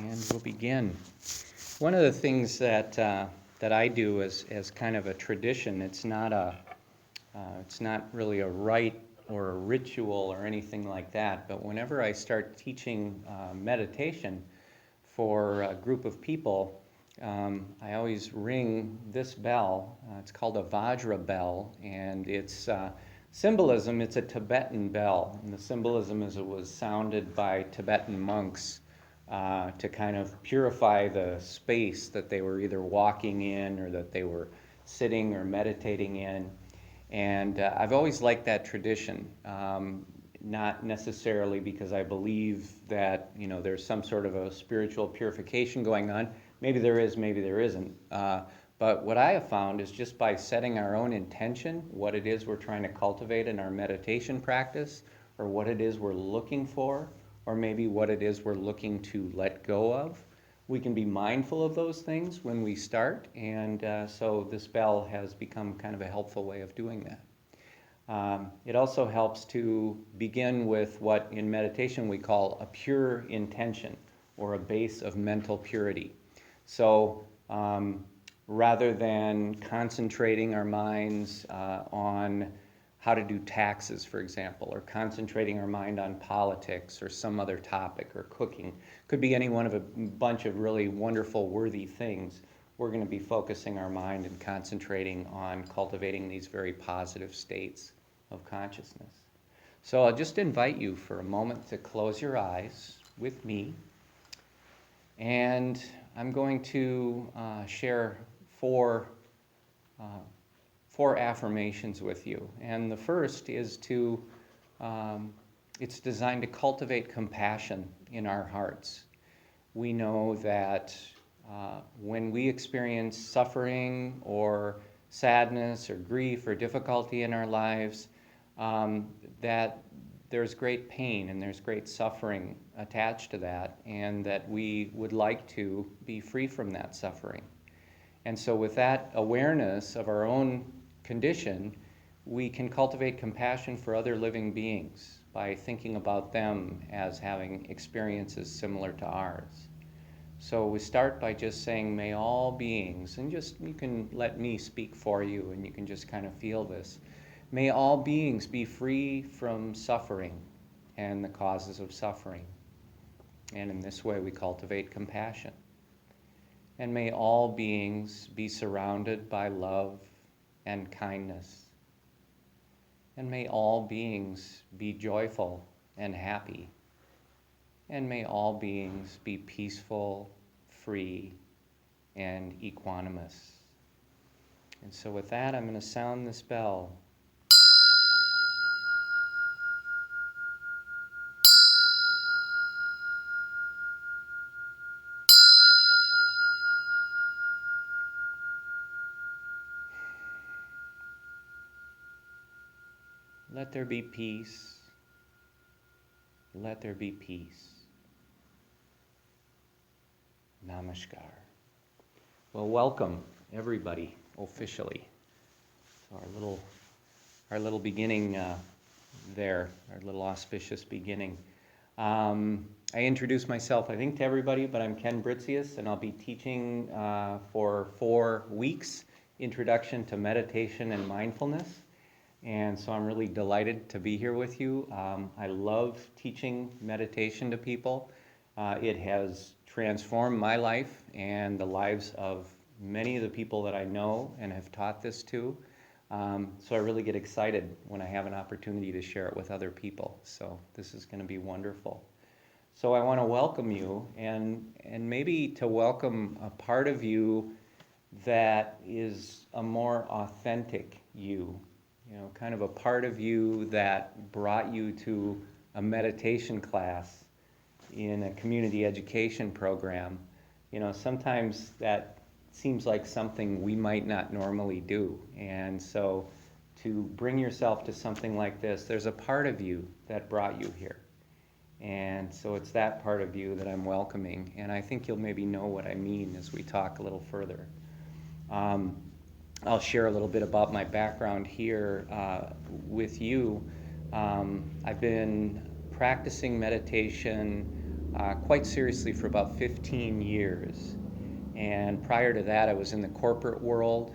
and we'll begin. One of the things that I do as kind of a tradition, it's not really a rite or a ritual or anything like that, but whenever I start teaching meditation for a group of people, I always ring this bell. It's called a Vajra bell, and it's symbolism. It's a Tibetan bell, and the symbolism is it was sounded by Tibetan monks to kind of purify the space that they were either walking in or that they were sitting or meditating in. And I've always liked that tradition, not necessarily because I believe that there's some sort of a spiritual purification going on. Maybe there is, maybe there isn't. But what I have found is just by setting our own intention, what it is we're trying to cultivate in our meditation practice, or what it is we're looking for, or maybe what it is we're looking to let go of, we can be mindful of those things when we start, and so this bell has become kind of a helpful way of doing that. It also helps to begin with what in meditation we call a pure intention, or a base of mental purity. So rather than concentrating our minds on how to do taxes, for example, or concentrating our mind on politics or some other topic, or cooking. Could be any one of a bunch of really wonderful, worthy things. We're going to be focusing our mind and concentrating on cultivating these very positive states of consciousness. So I'll just invite you for a moment to close your eyes with me. And I'm going to share four affirmations with you. And the first is it's designed to cultivate compassion in our hearts. We know that when we experience suffering or sadness or grief or difficulty in our lives, that there's great pain and there's great suffering attached to that, and that we would like to be free from that suffering. And so with that awareness of our own condition, we can cultivate compassion for other living beings by thinking about them as having experiences similar to ours. So we start by just saying, may all beings, and you can let me speak for you and you can just kind of feel this. May all beings be free from suffering and the causes of suffering. And in this way we cultivate compassion. And may all beings be surrounded by love and kindness. And may all beings be joyful and happy. And may all beings be peaceful, free, and equanimous. And so with that, I'm going to sound this bell. Let there be peace. Let there be peace. Namaskar. Well, welcome everybody officially. So our little beginning there, our little auspicious beginning. I introduced myself, I think, to everybody, but I'm Ken Britzius, and I'll be teaching for 4 weeks, Introduction to Meditation and Mindfulness. And so I'm really delighted to be here with you. I love teaching meditation to people. It has transformed my life and the lives of many of the people that I know and have taught this to. So I really get excited when I have an opportunity to share it with other people. So this is going to be wonderful. So I want to welcome you, and maybe to welcome a part of you that is a more authentic you. Kind of a part of you that brought you to a meditation class in a community education program. Sometimes that seems like something we might not normally do. And so to bring yourself to something like this, there's a part of you that brought you here. And so it's that part of you that I'm welcoming. And I think you'll maybe know what I mean as we talk a little further. I'll share a little bit about my background here with you. I've been practicing meditation quite seriously for about 15 years. And prior to that, I was in the corporate world.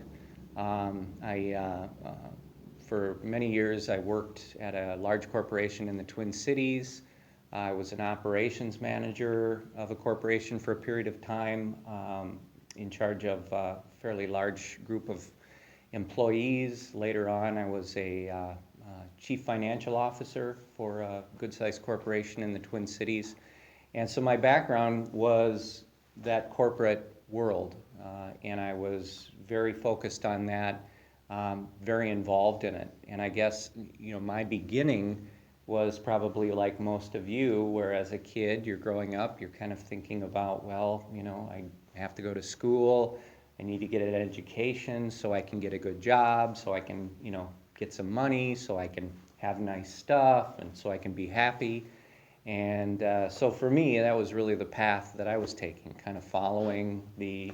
For many years, I worked at a large corporation in the Twin Cities. I was an operations manager of a corporation for a period of time, in charge of a fairly large group of employees. Later on, I was a chief financial officer for a good-sized corporation in the Twin Cities. And so my background was that corporate world, and I was very focused on that, very involved in it. And I guess, my beginning was probably like most of you, where as a kid, you're growing up, you're kind of thinking about, well, I have to go to school, I need to get an education so I can get a good job, so I can, get some money, so I can have nice stuff, and so I can be happy. And so for me, that was really the path that I was taking, kind of following the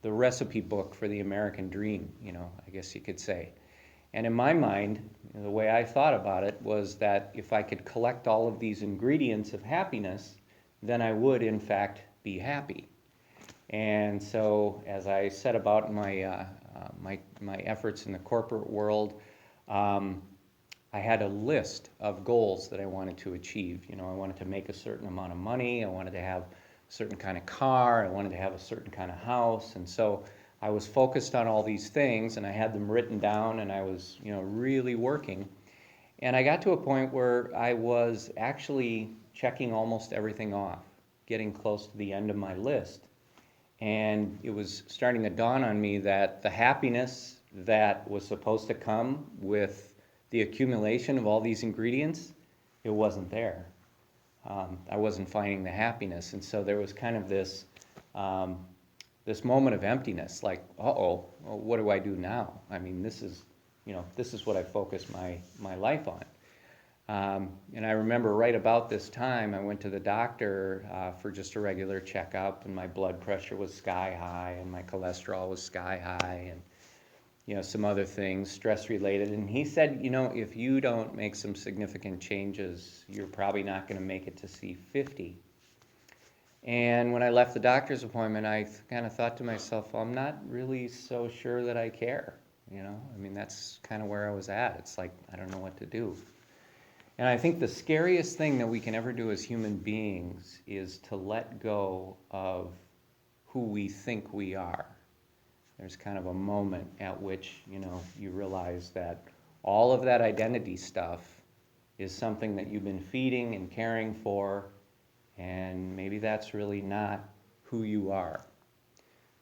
recipe book for the American dream, I guess you could say. And in my mind, the way I thought about it was that if I could collect all of these ingredients of happiness, then I would, in fact, be happy. And so as I set about my efforts in the corporate world, I had a list of goals that I wanted to achieve. I wanted to make a certain amount of money, I wanted to have a certain kind of car, I wanted to have a certain kind of house, and so I was focused on all these things, and I had them written down, and I was, really working. And I got to a point where I was actually checking almost everything off, getting close to the end of my list. And it was starting to dawn on me that the happiness that was supposed to come with the accumulation of all these ingredients, it wasn't there. I wasn't finding the happiness. And so there was kind of this moment of emptiness, like, uh-oh, well, what do I do now? I mean, this is what I focus my life on. And I remember right about this time, I went to the doctor for just a regular checkup, and my blood pressure was sky high, and my cholesterol was sky high, and some other things, stress related. And he said, if you don't make some significant changes, you're probably not going to make it to C50. And when I left the doctor's appointment, I kind of thought to myself, well, I'm not really so sure that I care. I mean, that's kind of where I was at. It's like, I don't know what to do. And I think the scariest thing that we can ever do as human beings is to let go of who we think we are. There's kind of a moment at which, you realize that all of that identity stuff is something that you've been feeding and caring for, and maybe that's really not who you are.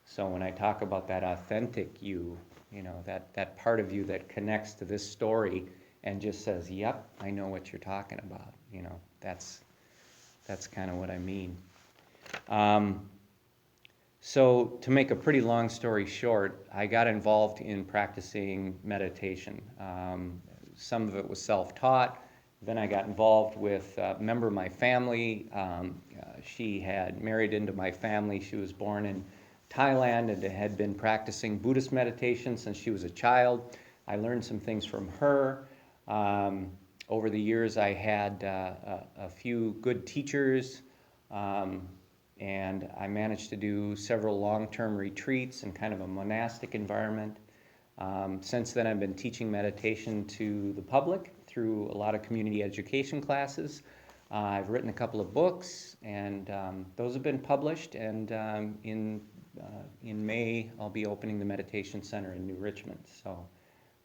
So when I talk about that authentic you, that part of you that connects to this story and just says, yep, I know what you're talking about, that's kind of what I mean. So to make a pretty long story short, I got involved in practicing meditation. Some of it was self-taught. Then I got involved with a member of my family. She had married into my family. She was born in Thailand and had been practicing Buddhist meditation since she was a child. I learned some things from her. Over the years, I had a few good teachers. And I managed to do several long-term retreats in kind of a monastic environment. Since then, I've been teaching meditation to the public through a lot of community education classes. I've written a couple of books, and those have been published. And in May, I'll be opening the Meditation Center in New Richmond. So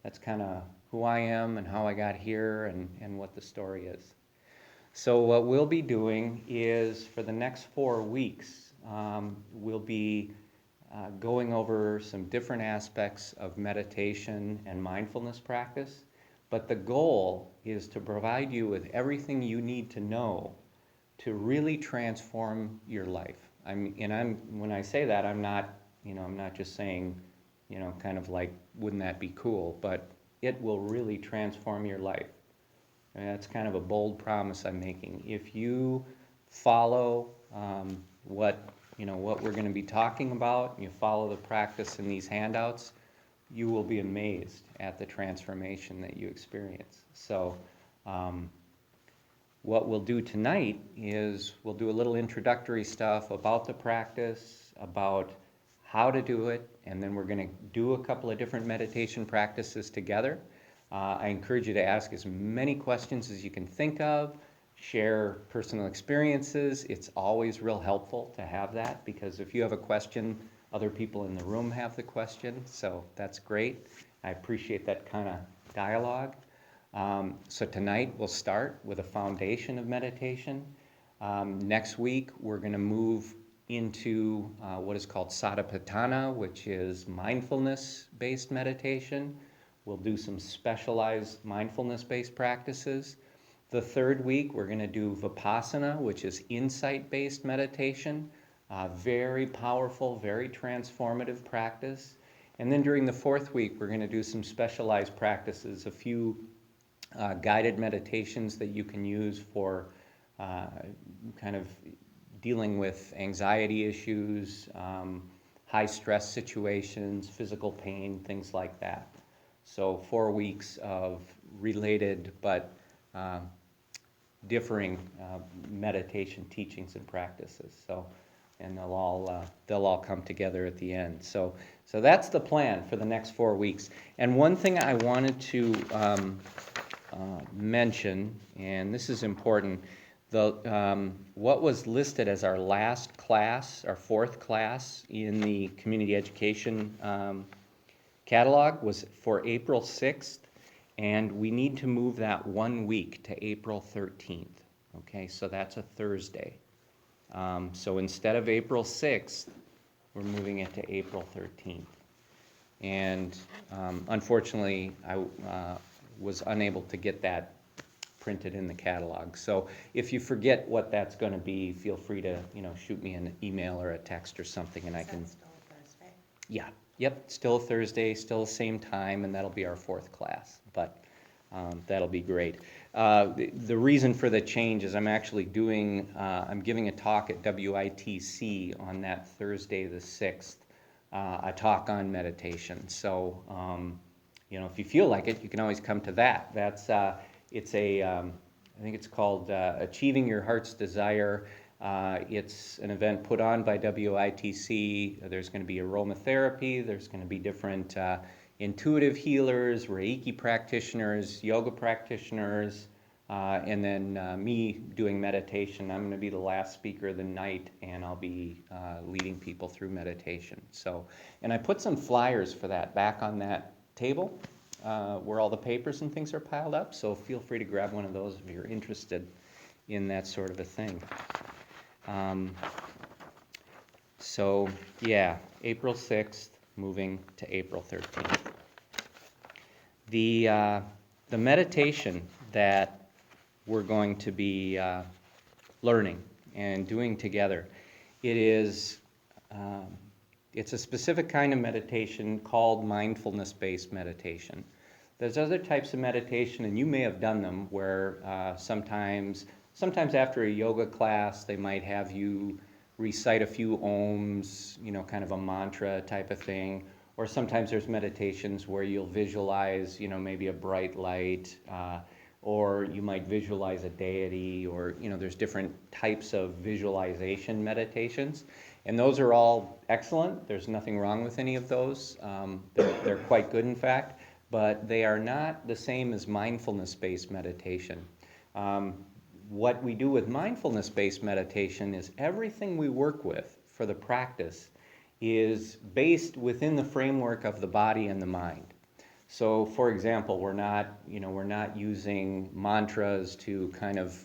that's kind of who I am and how I got here and what the story is. So what we'll be doing is, for the next 4 weeks, we'll be going over some different aspects of meditation and mindfulness practice. But the goal is to provide you with everything you need to know to really transform your life. When I say that, I'm not just saying, kind of like, wouldn't that be cool? But it will really transform your life. And that's kind of a bold promise I'm making. If you follow what we're going to be talking about, and you follow the practice in these handouts, you will be amazed at the transformation that you experience. So what we'll do tonight is we'll do a little introductory stuff about the practice, about how to do it, and then we're going to do a couple of different meditation practices together. I encourage you to ask as many questions as you can think of, share personal experiences. It's always real helpful to have that, because if you have a question, other people in the room have the question, so that's great. I appreciate that kind of dialogue. So tonight we'll start with a foundation of meditation. Next week we're going to move into what is called satipatthana, which is mindfulness-based meditation. We'll do some specialized mindfulness-based practices. The third week we're going to do vipassana, which is insight-based meditation. Very powerful, very transformative practice. And then during the fourth week we're going to do some specialized practices, a few guided meditations that you can use for kind of dealing with anxiety issues, high stress situations, physical pain, things like that. So 4 weeks of related but differing meditation teachings and practices. And they'll all come together at the end. So that's the plan for the next 4 weeks. And one thing I wanted to mention, and this is important, what was listed as our last class, our fourth class in the community education catalog was for April 6th, and we need to move that 1 week to April 13th. Okay, so that's a Thursday. So instead of April 6th, we're moving it to April 13th. And unfortunately, I was unable to get that printed in the catalog. So if you forget what that's going to be, feel free to shoot me an email or a text or something, and I can. Still Thursday? Yeah. Yep. Still Thursday. Still the same time, and that'll be our fourth class. But that'll be great. The reason for the change is I'm actually I'm giving a talk at WITC on that Thursday the 6th. A talk on meditation. So. If you feel like it, you can always come to that. That's I think it's called Achieving Your Heart's Desire. It's an event put on by WITC. There's going to be aromatherapy. There's going to be different intuitive healers, Reiki practitioners, yoga practitioners, and then me doing meditation. I'm going to be the last speaker of the night, and I'll be leading people through meditation. And I put some flyers for that back on that table where all the papers and things are piled up, so feel free to grab one of those if you're interested in that sort of a thing. April 6th, moving to April 13th. The meditation that we're going to be learning and doing together, it's a specific kind of meditation called mindfulness-based meditation. There's other types of meditation, and you may have done them, where sometimes after a yoga class, they might have you recite a few ohms, kind of a mantra type of thing. Or sometimes there's meditations where you'll visualize, maybe a bright light, or you might visualize a deity, or, there's different types of visualization meditations. And those are all excellent. There's nothing wrong with any of those. They're quite good, in fact, but they are not the same as mindfulness-based meditation. What we do with mindfulness-based meditation is everything we work with for the practice is based within the framework of the body and the mind. So, for example, we're not using mantras to kind of,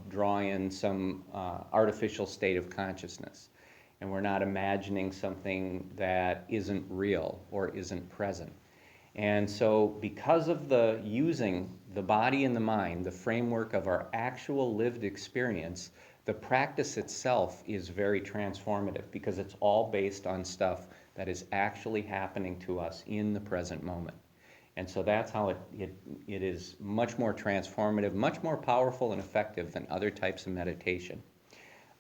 draw in some artificial state of consciousness. And we're not imagining something that isn't real or isn't present. And so because of the using the body and the mind, the framework of our actual lived experience, the practice itself is very transformative because it's all based on stuff that is actually happening to us in the present moment. And so that's how it is much more transformative, much more powerful and effective than other types of meditation.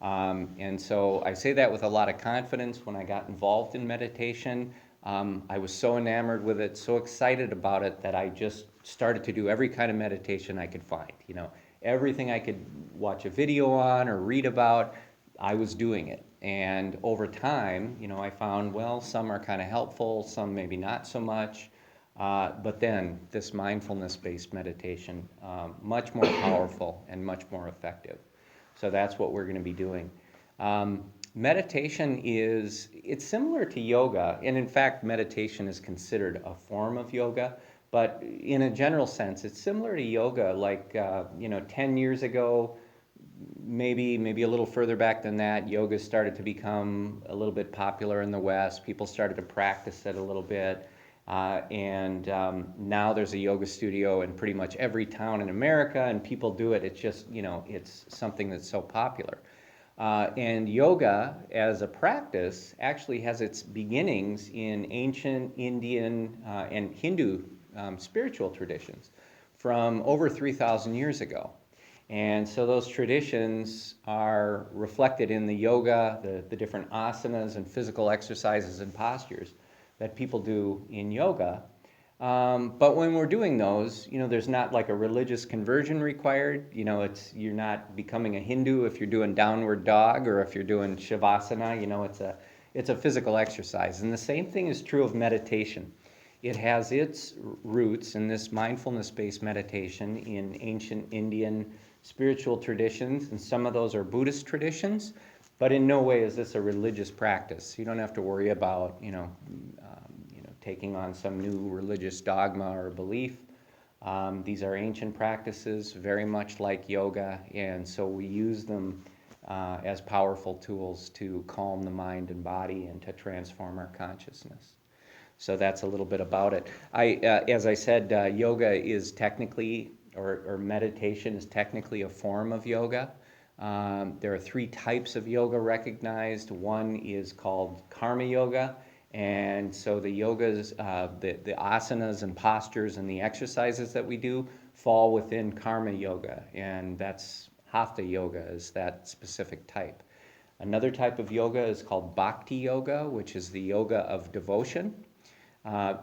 And so I say that with a lot of confidence. When I got involved in meditation, I was so enamored with it, so excited about it, that I just started to do every kind of meditation I could find. everything I could watch a video on or read about, I was doing it. And over time, I found, well, some are kind of helpful, some maybe not so much. But then this mindfulness-based meditation, much more powerful and much more effective. So that's what we're going to be doing. Meditation it's similar to yoga, and in fact, meditation is considered a form of yoga, but in a general sense, it's similar to yoga. Like, 10 years ago, maybe a little further back than that, yoga started to become a little bit popular in the West. People started to practice it a little bit. And now there's a yoga studio in pretty much every town in America, and people do it. It's just, it's something that's so popular. And yoga as a practice actually has its beginnings in ancient Indian and Hindu spiritual traditions from over 3,000 years ago. And so those traditions are reflected in the yoga, the different asanas and physical exercises and postures that people do in yoga. But when we're doing those, there's not like a religious conversion required. You're not becoming a Hindu if you're doing downward dog or if you're doing shavasana. It's a physical exercise. And the same thing is true of meditation. It has its roots in this mindfulness-based meditation in ancient Indian spiritual traditions, and some of those are Buddhist traditions, but in no way is this a religious practice. You don't have to worry about, taking on some new religious dogma or belief. These are ancient practices, very much like yoga, and so we use them as powerful tools to calm the mind and body and to transform our consciousness. So that's a little bit about it. As I said, yoga is technically, or meditation is technically a form of yoga. There are 3 types of yoga recognized. One is called karma yoga. And so the yogas, the asanas and postures and the exercises that we do fall within karma yoga. And that's hatha yoga is that specific type. Another type of yoga is called bhakti yoga, which is the yoga of devotion.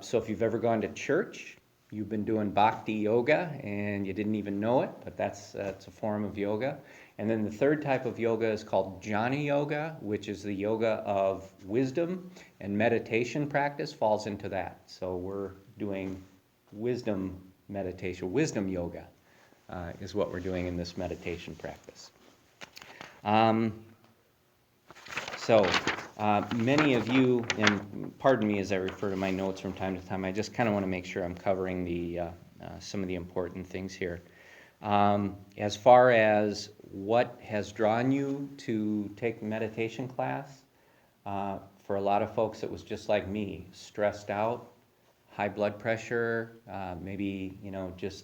So if you've ever gone to church, you've been doing bhakti yoga and you didn't even know it, but that's a form of yoga. And then the third type of yoga is called jnana yoga, which is the yoga of wisdom, and meditation practice falls into that. So we're doing wisdom meditation, wisdom yoga is what we're doing in this meditation practice. Many of you, and pardon me as I refer to my notes from time to time, I just kind of want to make sure I'm covering some of the important things here. As far as what has drawn you to take meditation class, for a lot of folks it was just like me, stressed out, high blood pressure, maybe just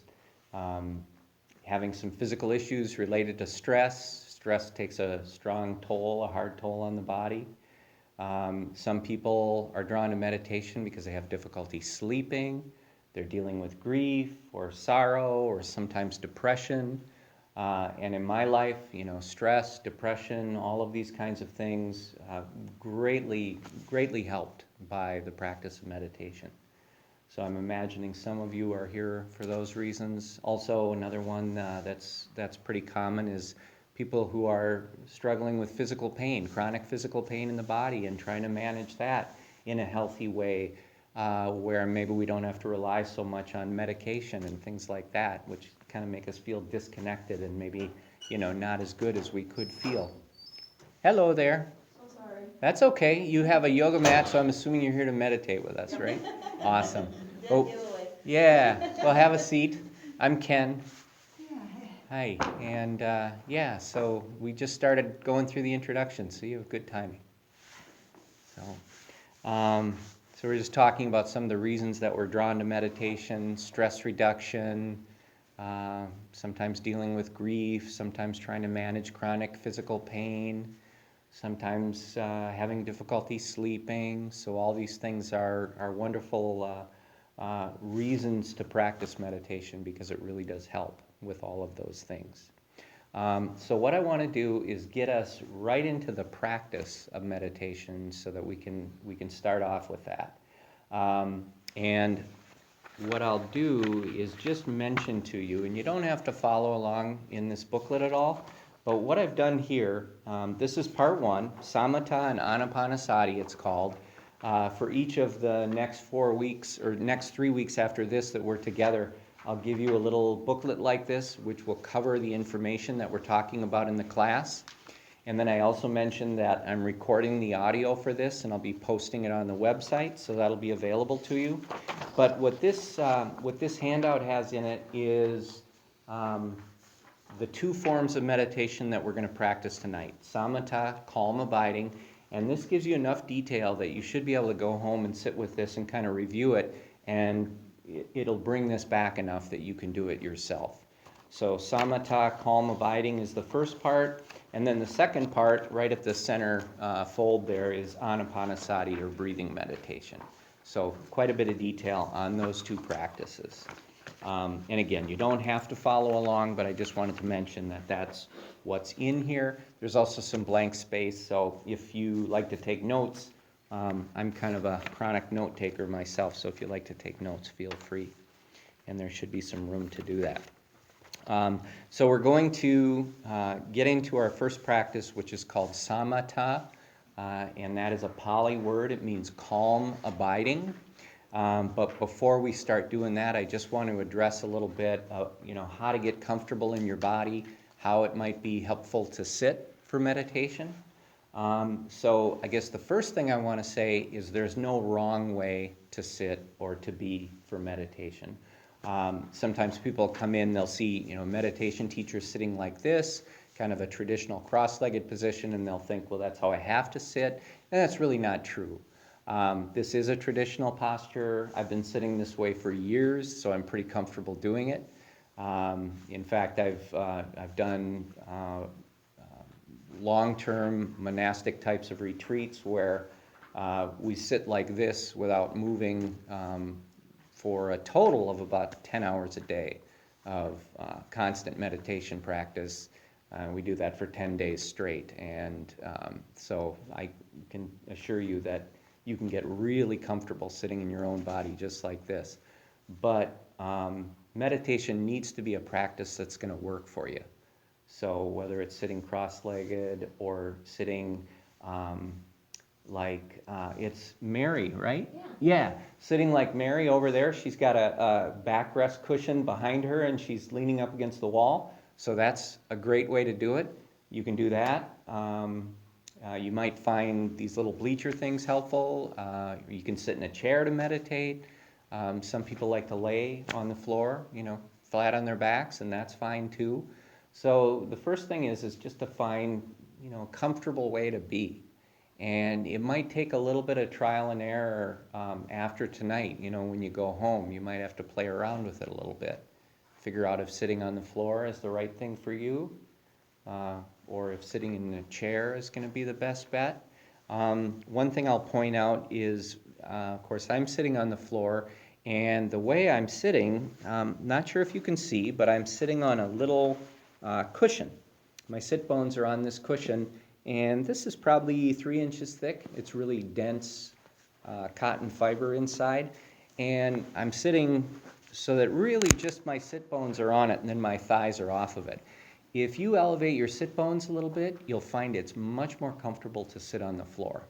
having some physical issues related to stress. Stress takes a strong toll, a hard toll on the body. Some people are drawn to meditation because they have difficulty sleeping. They're dealing with grief or sorrow or sometimes depression. And in my life, stress, depression, all of these kinds of things greatly helped by the practice of meditation. So I'm imagining some of you are here for those reasons. Also, another one that's pretty common is people who are struggling with physical pain, chronic physical pain in the body, and trying to manage that in a healthy way where maybe we don't have to rely so much on medication and things like that, which kind of make us feel disconnected and maybe, not as good as we could feel. Hello there. So sorry. That's okay. You have a yoga mat, so I'm assuming you're here to meditate with us, right? Awesome. Oh, yeah. Well, have a seat. I'm Ken. Hi. And so we just started going through the introduction, so you have good timing. So we're just talking about some of the reasons that we're drawn to meditation, stress reduction, sometimes dealing with grief, sometimes trying to manage chronic physical pain, sometimes having difficulty sleeping. So all these things are wonderful reasons to practice meditation because it really does help with all of those things. So what I want to do is get us right into the practice of meditation so that we can start off with that. And what I'll do is just mention to you, and you don't have to follow along in this booklet at all, but what I've done here, this is part 1, Samatha and Anapanasati it's called. For each of the next 4 weeks, or next 3 weeks after this that we're together, I'll give you a little booklet like this, which will cover the information that we're talking about in the class. And then I also mentioned that I'm recording the audio for this, and I'll be posting it on the website, so that'll be available to you. But what this handout has in it is the 2 forms of meditation that we're going to practice tonight. Samatha, calm abiding, and this gives you enough detail that you should be able to go home and sit with this and kind of review it, and it'll bring this back enough that you can do it yourself. So samatha, calm abiding, is the first part. And then the second part, right at the center fold there, is anapanasati, or breathing meditation. So quite a bit of detail on those 2 practices. And again, you don't have to follow along, but I just wanted to mention that that's what's in here. There's also some blank space, so if you like to take notes, I'm kind of a chronic note taker myself, so if you like to take notes, feel free. And there should be some room to do that. So we're going to get into our first practice, which is called samatha, and that is a Pali word. It means calm abiding. But before we start doing that, I just want to address a little bit of, how to get comfortable in your body, how it might be helpful to sit for meditation. So I guess the first thing I want to say is there's no wrong way to sit or to be for meditation. Sometimes people come in, they'll see, meditation teachers sitting like this, kind of a traditional cross-legged position, and they'll think, well, that's how I have to sit, and that's really not true. This is a traditional posture. I've been sitting this way for years, so I'm pretty comfortable doing it. In fact, I've done long-term monastic types of retreats where we sit like this without moving for a total of about 10 hours a day of constant meditation practice. We do that for 10 days straight, and so I can assure you that you can get really comfortable sitting in your own body just like this. But meditation needs to be a practice that's going to work for you. So whether it's sitting cross-legged or sitting like it's Mary, right? Yeah, sitting like Mary over there. She's got a backrest cushion behind her, and she's leaning up against the wall. So that's a great way to do it. You can do that. You might find these little bleacher things helpful. You can sit in a chair to meditate. Some people like to lay on the floor, flat on their backs, and that's fine too. So the first thing is just to find, a comfortable way to be. And it might take a little bit of trial and error after tonight. When you go home, you might have to play around with it a little bit. Figure out if sitting on the floor is the right thing for you, or if sitting in a chair is going to be the best bet. One thing I'll point out is, of course, I'm sitting on the floor, and the way I'm sitting, not sure if you can see, but I'm sitting on a little cushion. My sit bones are on this cushion, and this is probably 3 inches thick. It's really dense cotton fiber inside, and I'm sitting so that really just my sit bones are on it, and then my thighs are off of it. If you elevate your sit bones a little bit, you'll find it's much more comfortable to sit on the floor,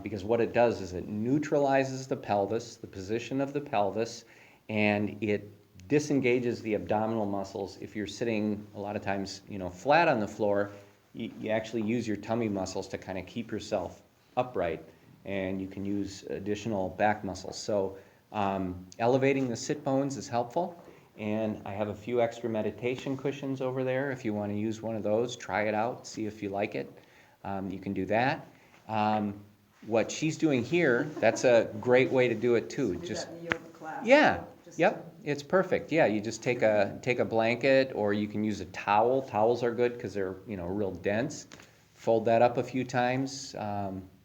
because what it does is it neutralizes the pelvis, the position of the pelvis, and it disengages the abdominal muscles. If you're sitting a lot of times, flat on the floor, you actually use your tummy muscles to kind of keep yourself upright, and you can use additional back muscles. So elevating the sit bones is helpful, and I have a few extra meditation cushions over there. If you want to use one of those, try it out, see if you like it. You can do that. What she's doing here, that's a great way to do it too. Just that in the yoga class. Yeah. Yep, it's perfect. Yeah, you just take a blanket, or you can use a towel. Towels are good because they're real dense. Fold that up a few times,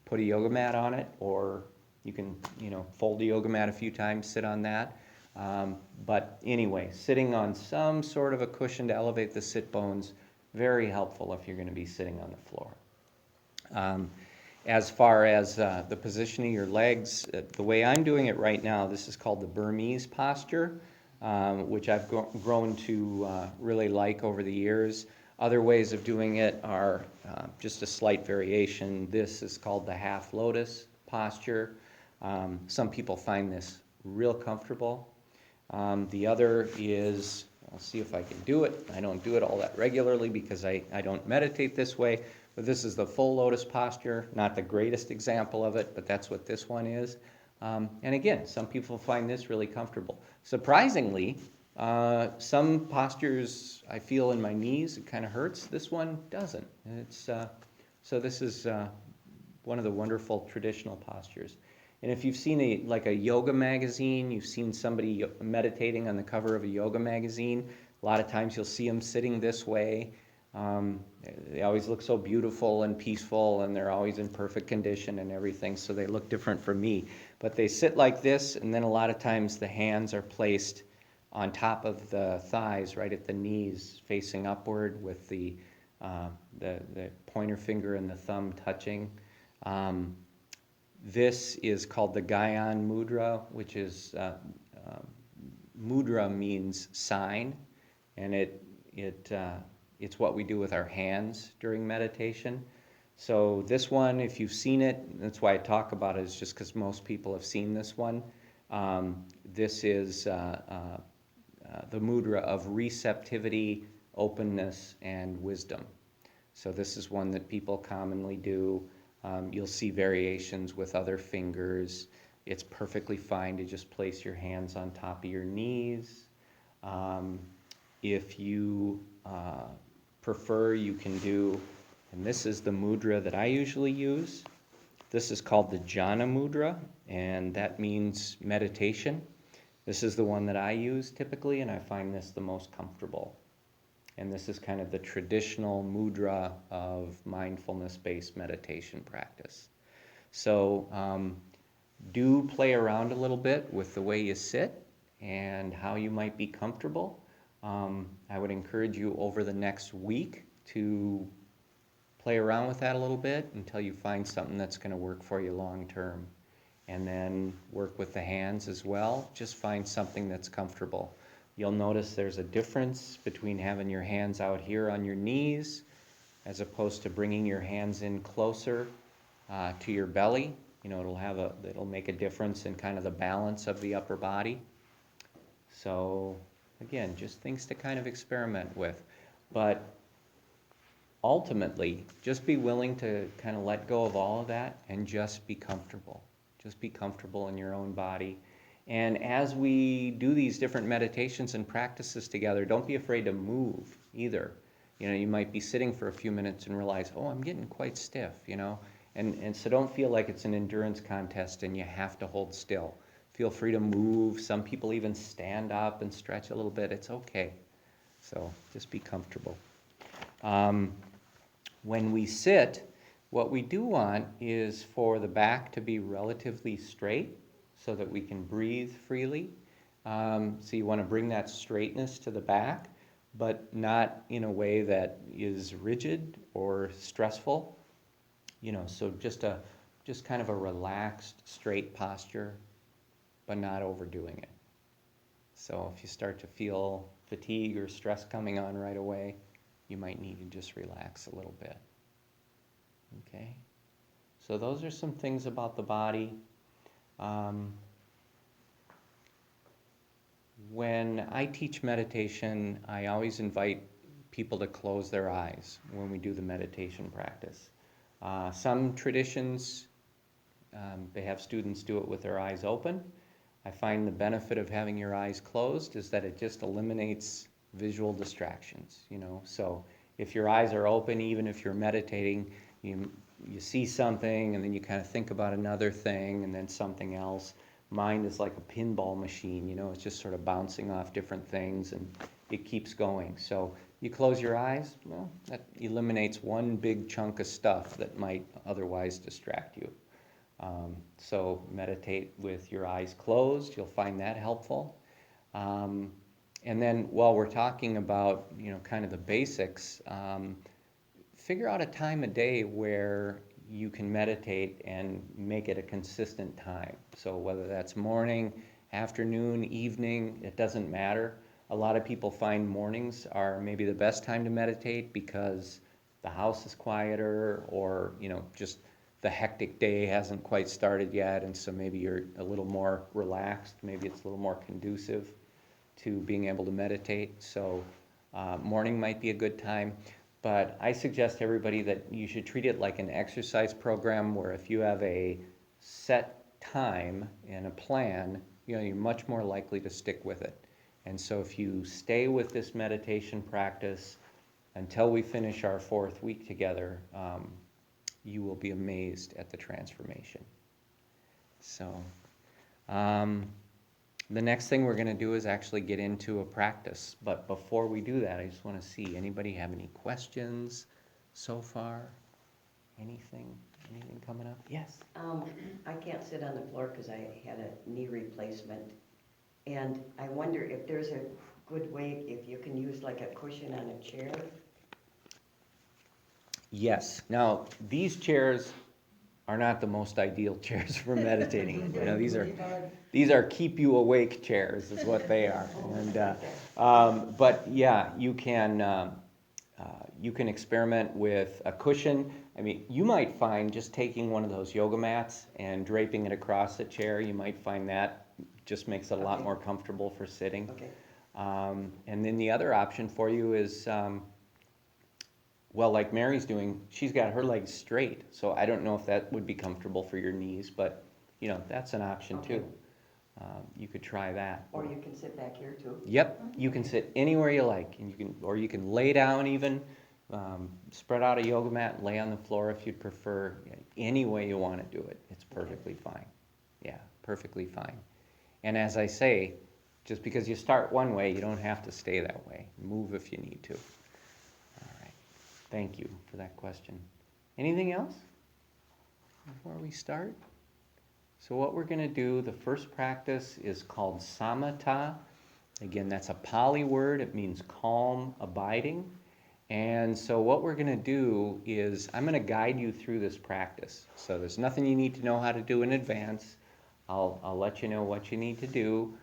put a yoga mat on it, or you can fold the yoga mat a few times, sit on that. But anyway, sitting on some sort of a cushion to elevate the sit bones, very helpful if you're going to be sitting on the floor. As far as the position of your legs, the way I'm doing it right now, this is called the Burmese posture, which I've grown to really like over the years. Other ways of doing it are just a slight variation. This is called the half lotus posture. Some people find this real comfortable. The other is, I'll see if I can do it. I don't do it all that regularly because I don't meditate this way, but this is the full lotus posture. Not the greatest example of it, but that's what this one is. And again, some people find this really comfortable. Surprisingly, some postures I feel in my knees, it kind of hurts. This one doesn't. So this is one of the wonderful traditional postures. And if you've seen like a yoga magazine, you've seen somebody meditating on the cover of a yoga magazine, a lot of times you'll see them sitting this way. They always look so beautiful and peaceful, and they're always in perfect condition and everything, so they look different from me. But they sit like this, and then a lot of times the hands are placed on top of the thighs, right at the knees, facing upward with the pointer finger and the thumb touching. This is called the Gyan Mudra, which is, mudra means sign, and it's what we do with our hands during meditation. So this one, if you've seen it, that's why I talk about it, is just because most people have seen this one. This is the mudra of receptivity, openness, and wisdom. So this is one that people commonly do. You'll see variations with other fingers. It's perfectly fine to just place your hands on top of your knees. If you prefer, you can do, and this is the mudra that I usually use. This is called the Jhana Mudra, and that means meditation. This is the one that I use typically, and I find this the most comfortable. And this is kind of the traditional mudra of mindfulness-based meditation practice. So do play around a little bit with the way you sit and how you might be comfortable. I would encourage you over the next week to play around with that a little bit until you find something that's going to work for you long term. And then work with the hands as well. Just find something that's comfortable. You'll notice there's a difference between having your hands out here on your knees as opposed to bringing your hands in closer to your belly. You know, it'll make a difference in kind of the balance of the upper body. So again, just things to kind of experiment with. But ultimately, just be willing to kind of let go of all of that and just be comfortable. Just be comfortable in your own body. And as we do these different meditations and practices together, don't be afraid to move either. You know, you might be sitting for a few minutes and realize, oh, I'm getting quite stiff, you know. And so don't feel like it's an endurance contest and you have to hold still. Feel free to move. Some people even stand up and stretch a little bit. It's okay. So just be comfortable. When we sit, what we do want is for the back to be relatively straight so that we can breathe freely. So you want to bring that straightness to the back, but not in a way that is rigid or stressful. You know, so just kind of a relaxed, straight posture, but not overdoing it. So if you start to feel fatigue or stress coming on right away, you might need to just relax a little bit. Okay? So those are some things about the body. When I teach meditation, I always invite people to close their eyes when we do the meditation practice. Some traditions, they have students do it with their eyes open. I find the benefit of having your eyes closed is that it just eliminates visual distractions, you know. So if your eyes are open, even if you're meditating, you see something and then you kind of think about another thing and then something else. Mind is like a pinball machine, you know, it's just sort of bouncing off different things and it keeps going. So you close your eyes, well, that eliminates one big chunk of stuff that might otherwise distract you. So meditate with your eyes closed, you'll find that helpful. And then while we're talking about, you know, kind of the basics, figure out a time of day where you can meditate and make it a consistent time. So whether that's morning, afternoon, evening, it doesn't matter. A lot of people find mornings are maybe the best time to meditate because the house is quieter, or just the hectic day hasn't quite started yet, and so maybe you're a little more relaxed. Maybe it's a little more conducive to being able to meditate. So morning might be a good time. But I suggest to everybody that you should treat it like an exercise program, where if you have a set time and a plan, you're much more likely to stick with it. And so if you stay with this meditation practice until we finish our 4th week together, you will be amazed at the transformation. So the next thing we're going to do is actually get into a practice. But before we do that, I just want to see, anybody have any questions so far? Anything coming up? Yes? I can't sit on the floor because I had a knee replacement. And I wonder if there's a good way, if you can use like a cushion on a chair. Yes. Now, these chairs are not the most ideal chairs for meditating. These are keep you awake chairs, is what they are. And but yeah, you can experiment with a cushion. I mean, you might find just taking one of those yoga mats and draping it across the chair, you might find that just makes it a lot more comfortable for sitting. Okay. And then the other option for you is, well, like Mary's doing, she's got her legs straight, so I don't know if that would be comfortable for your knees, but that's an option too. You could try that. Or you can sit back here too. Yep, you can sit anywhere you like, and you can lay down even, spread out a yoga mat, and lay on the floor if you'd prefer. Any way you want to do it, it's perfectly fine. Yeah, perfectly fine. And as I say, just because you start one way, you don't have to stay that way. Move if you need to. All right. Thank you for that question. Anything else before we start? So what we're going to do, the first practice is called samatha. Again, that's a Pali word. It means calm, abiding. And so what we're going to do is I'm going to guide you through this practice. So there's nothing you need to know how to do in advance. I'll let you know what you need to do.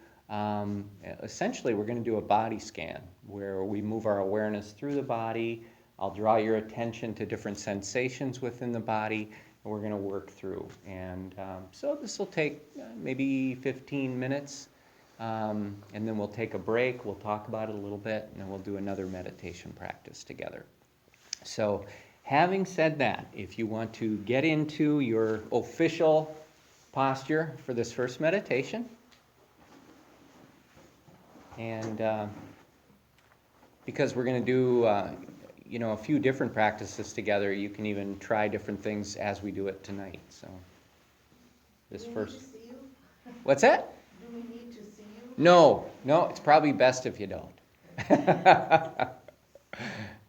Essentially, we're going to do a body scan where we move our awareness through the body. I'll draw your attention to different sensations within the body, and we're going to work through. And so this will take maybe 15 minutes, and then we'll take a break. We'll talk about it a little bit, and then we'll do another meditation practice together. So having said that, if you want to get into your official posture for this first meditation, and because we're going to do a few different practices together, you can even try different things as we do it tonight. So this first, to see you? What's that? Do we need to see you? No, it's probably best if you don't.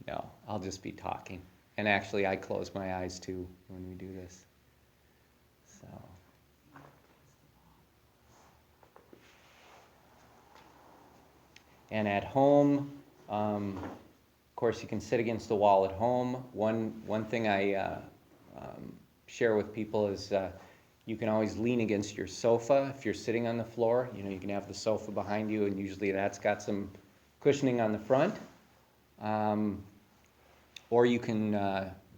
No, I'll just be talking. And actually, I close my eyes too when we do this. So. And at home, of course, you can sit against the wall at home. One thing I share with people is you can always lean against your sofa if you're sitting on the floor. You can have the sofa behind you, and usually that's got some cushioning on the front. Or you can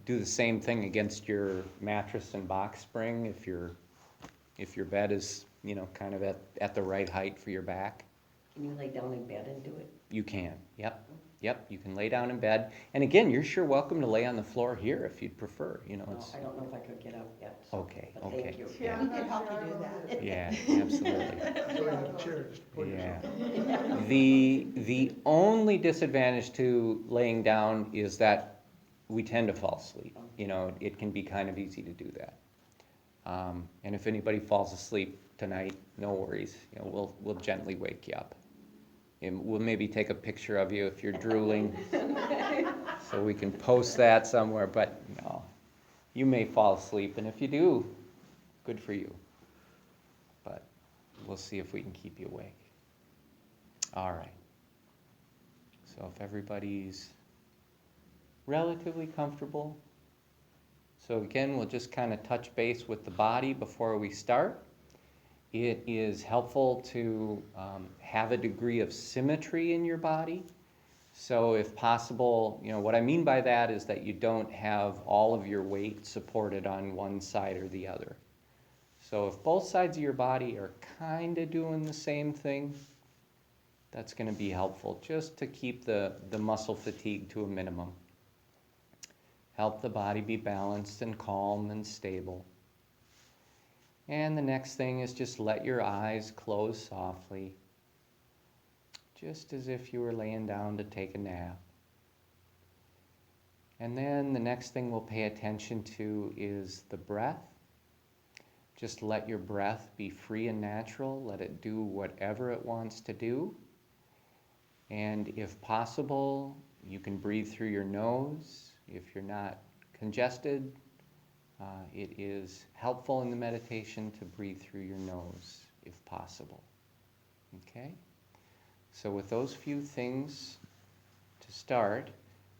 do the same thing against your mattress and box spring if your bed is kind of at the right height for your back. Can you lay down in bed and do it? You can, yep, you can lay down in bed. And again, you're sure welcome to lay on the floor here if you'd prefer, No, I don't know if I could get up yet. So, Okay. Thank you. Yeah, we can help you do that. Yeah, absolutely. Yeah. Yeah. The only disadvantage to laying down is that we tend to fall asleep. It can be kind of easy to do that. And if anybody falls asleep tonight, no worries. We'll gently wake you up. And we'll maybe take a picture of you if you're drooling, so we can post that somewhere. But no, you may fall asleep, and if you do, good for you. But we'll see if we can keep you awake. All right. So if everybody's relatively comfortable, So again, we'll just kind of touch base with the body before we start. It is helpful to have a degree of symmetry in your body. So if possible, what I mean by that is that you don't have all of your weight supported on one side or the other. So if both sides of your body are kind of doing the same thing, that's going to be helpful just to keep the muscle fatigue to a minimum. Help the body be balanced and calm and stable. And the next thing is just let your eyes close softly, just as if you were laying down to take a nap. And then the next thing we'll pay attention to is the breath. Just let your breath be free and natural. Let it do whatever it wants to do. And if possible, you can breathe through your nose. If you're not congested, it is helpful in the meditation to breathe through your nose, if possible. Okay? So with those few things to start,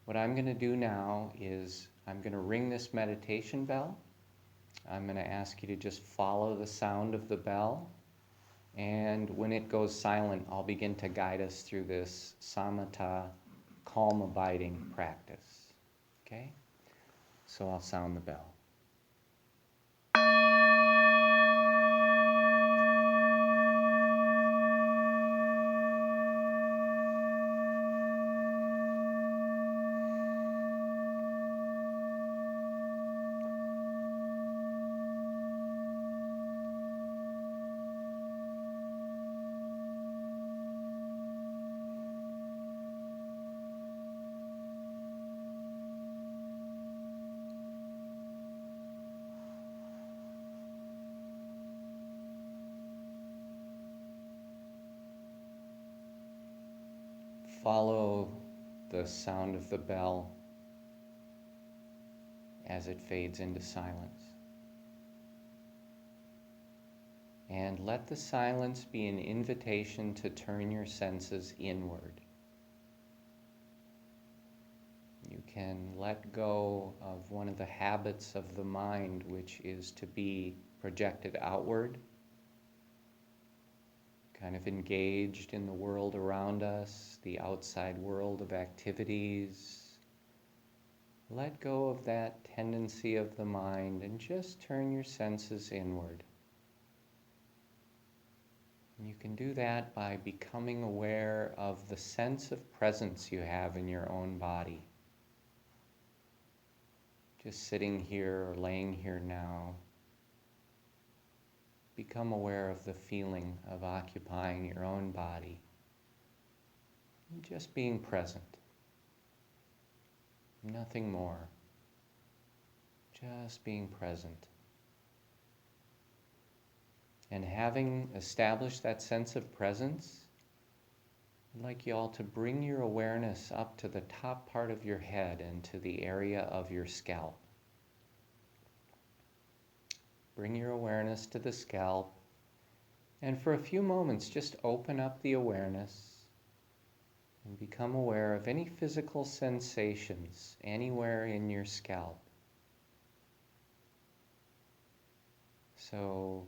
what I'm going to do now is I'm going to ring this meditation bell. I'm going to ask you to just follow the sound of the bell. And when it goes silent, I'll begin to guide us through this samatha, calm abiding practice. Okay? So I'll sound the bell. Follow the sound of the bell as it fades into silence. And let the silence be an invitation to turn your senses inward. You can let go of one of the habits of the mind, which is to be projected outward, kind of engaged in the world around us, the outside world of activities. Let go of that tendency of the mind and just turn your senses inward. And you can do that by becoming aware of the sense of presence you have in your own body. Just sitting here or laying here now, become aware of the feeling of occupying your own body. And just being present. Nothing more. Just being present. And having established that sense of presence, I'd like you all to bring your awareness up to the top part of your head and to the area of your scalp. Bring your awareness to the scalp, and for a few moments just open up the awareness and become aware of any physical sensations anywhere in your scalp. So,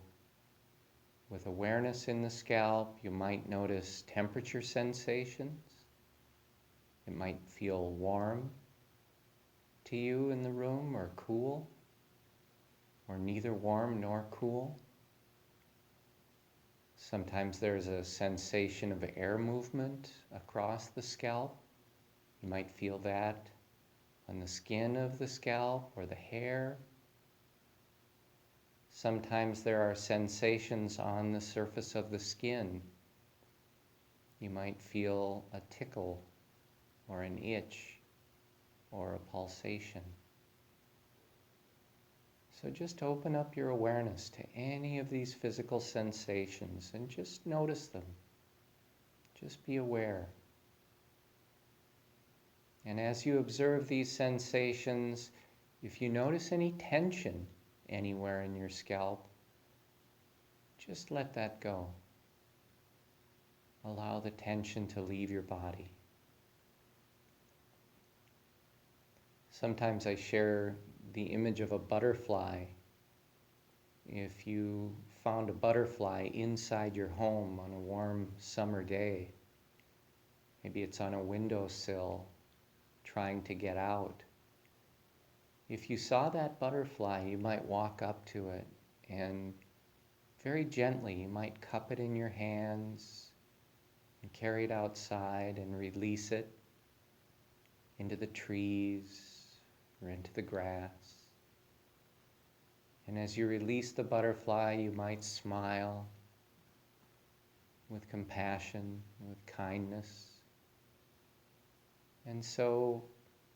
with awareness in the scalp, you might notice temperature sensations. It might feel warm to you in the room, or cool, or neither warm nor cool. Sometimes there's a sensation of air movement across the scalp. You might feel that on the skin of the scalp or the hair. Sometimes there are sensations on the surface of the skin. You might feel a tickle or an itch or a pulsation. So just open up your awareness to any of these physical sensations and just notice them. Just be aware. And as you observe these sensations, if you notice any tension anywhere in your scalp, just let that go. Allow the tension to leave your body. Sometimes I share the image of a butterfly. If you found a butterfly inside your home on a warm summer day, maybe it's on a windowsill trying to get out. If you saw that butterfly, you might walk up to it and very gently, you might cup it in your hands and carry it outside and release it into the trees or into the grass. And as you release the butterfly, you might smile with compassion, with kindness. And so,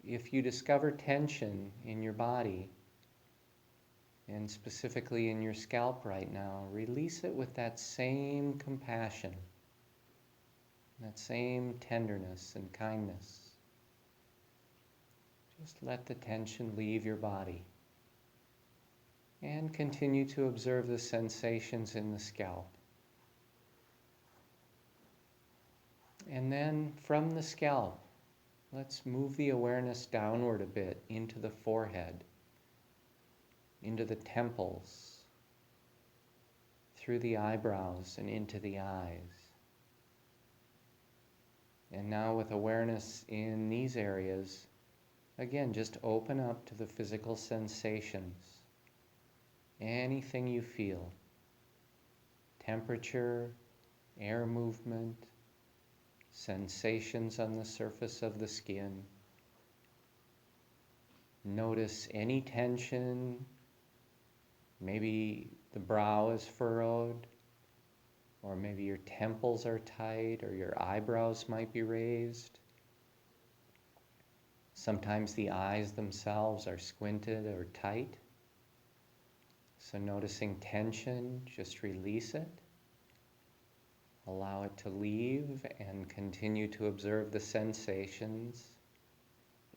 if you discover tension in your body, and specifically in your scalp right now, release it with that same compassion, that same tenderness and kindness. Just let the tension leave your body. And continue to observe the sensations in the scalp. And then from the scalp, let's move the awareness downward a bit into the forehead, into the temples, through the eyebrows and into the eyes. And now with awareness in these areas, again, just open up to the physical sensations. Anything you feel, temperature, air movement, sensations on the surface of the skin. Notice any tension, maybe the brow is furrowed, or maybe your temples are tight, or your eyebrows might be raised. Sometimes the eyes themselves are squinted or tight. So noticing tension, just release it. Allow it to leave and continue to observe the sensations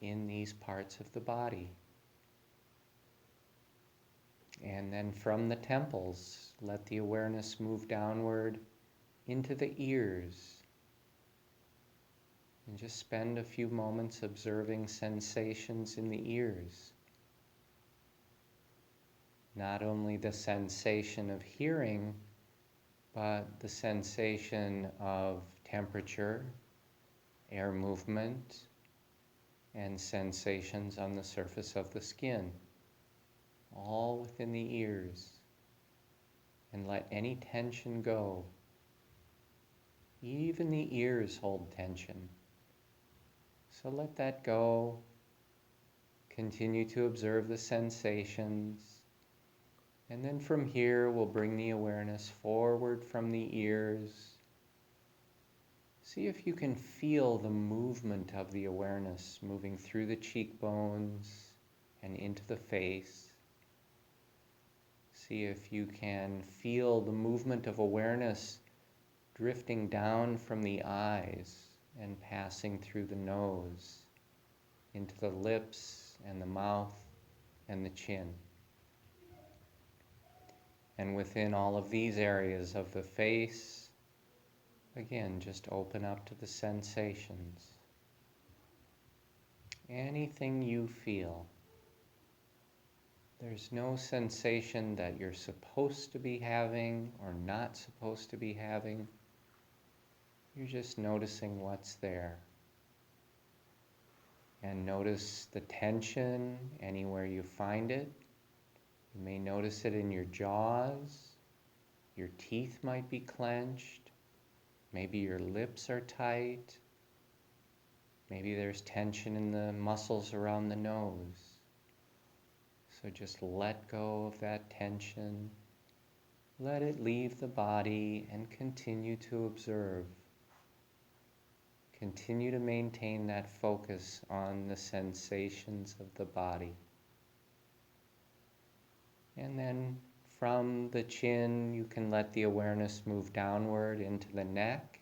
in these parts of the body. And then from the temples, let the awareness move downward into the ears. And just spend a few moments observing sensations in the ears. Not only the sensation of hearing, but the sensation of temperature, air movement, and sensations on the surface of the skin, all within the ears. And let any tension go. Even the ears hold tension. So let that go. Continue to observe the sensations. And then from here, we'll bring the awareness forward from the ears. See if you can feel the movement of the awareness moving through the cheekbones and into the face. See if you can feel the movement of awareness drifting down from the eyes and passing through the nose into the lips and the mouth and the chin. And within all of these areas of the face, again, just open up to the sensations. Anything you feel. There's no sensation that you're supposed to be having or not supposed to be having. You're just noticing what's there. And notice the tension anywhere you find it. You may notice it in your jaws. Your teeth might be clenched. Maybe your lips are tight. Maybe there's tension in the muscles around the nose. So just let go of that tension. Let it leave the body and continue to observe. Continue to maintain that focus on the sensations of the body. And then from the chin, you can let the awareness move downward into the neck.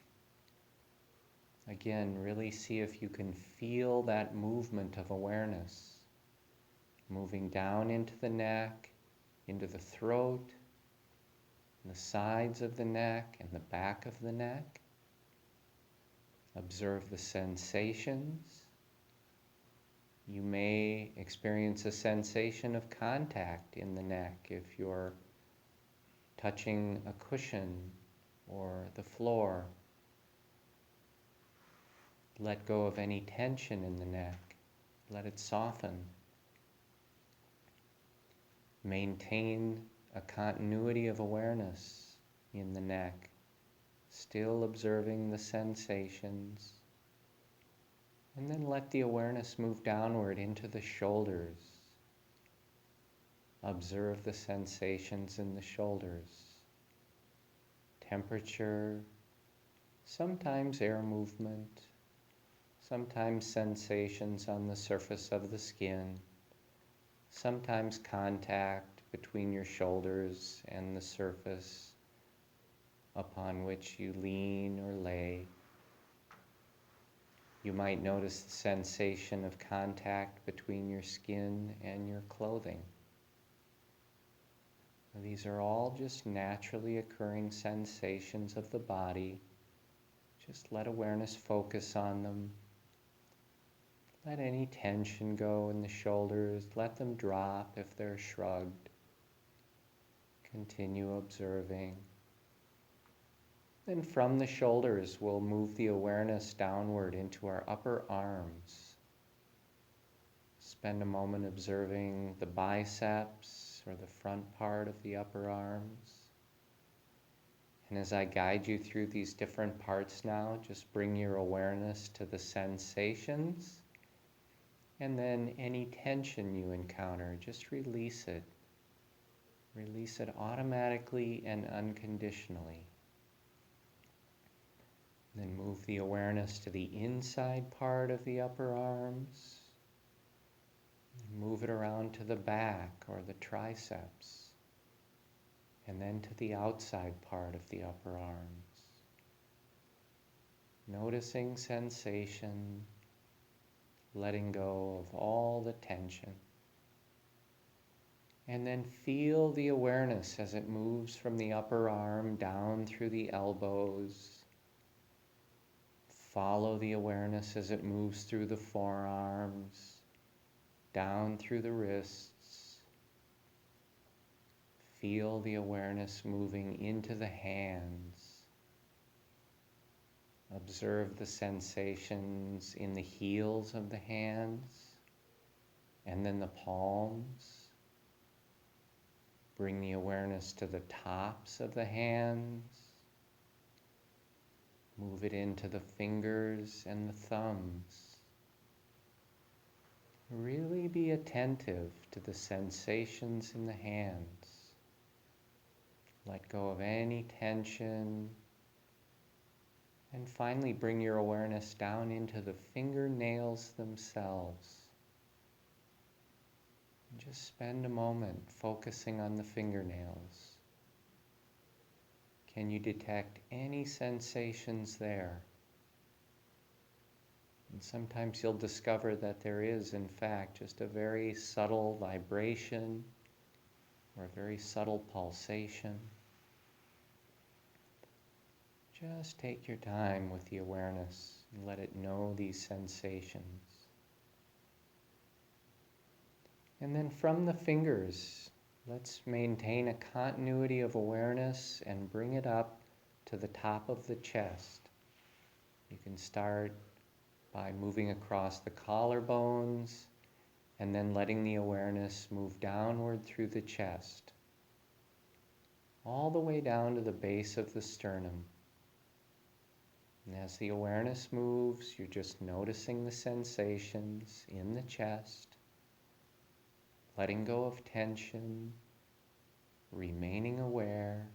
Again, really see if you can feel that movement of awareness. Moving down into the neck, into the throat, the sides of the neck, and the back of the neck. Observe the sensations. You may experience a sensation of contact in the neck if you're touching a cushion or the floor. Let go of any tension in the neck. Let it soften. Maintain a continuity of awareness in the neck, still observing the sensations. And then let the awareness move downward into the shoulders. Observe the sensations in the shoulders. Temperature, sometimes air movement, sometimes sensations on the surface of the skin, sometimes contact between your shoulders and the surface upon which you lean or lay. You might notice the sensation of contact between your skin and your clothing. These are all just naturally occurring sensations of the body. Just let awareness focus on them. Let any tension go in the shoulders. Let them drop if they're shrugged. Continue observing. Then from the shoulders, we'll move the awareness downward into our upper arms. Spend a moment observing the biceps or the front part of the upper arms. And as I guide you through these different parts now, just bring your awareness to the sensations. And then any tension you encounter, just release it. Release it automatically and unconditionally. Then move the awareness to the inside part of the upper arms. Move it around to the back or the triceps. And then to the outside part of the upper arms. Noticing sensation, letting go of all the tension. And then feel the awareness as it moves from the upper arm down through the elbows. Follow the awareness as it moves through the forearms, down through the wrists. Feel the awareness moving into the hands. Observe the sensations in the heels of the hands and then the palms. Bring the awareness to the tops of the hands. Move it into the fingers and the thumbs. Really be attentive to the sensations in the hands. Let go of any tension. And finally, bring your awareness down into the fingernails themselves. And just spend a moment focusing on the fingernails. Can you detect any sensations there? And sometimes you'll discover that there is, in fact, just a very subtle vibration or a very subtle pulsation. Just take your time with the awareness and let it know these sensations. And then from the fingers, let's maintain a continuity of awareness and bring it up to the top of the chest. You can start by moving across the collarbones and then letting the awareness move downward through the chest, all the way down to the base of the sternum. And as the awareness moves, you're just noticing the sensations in the chest, letting go of tension, remaining aware,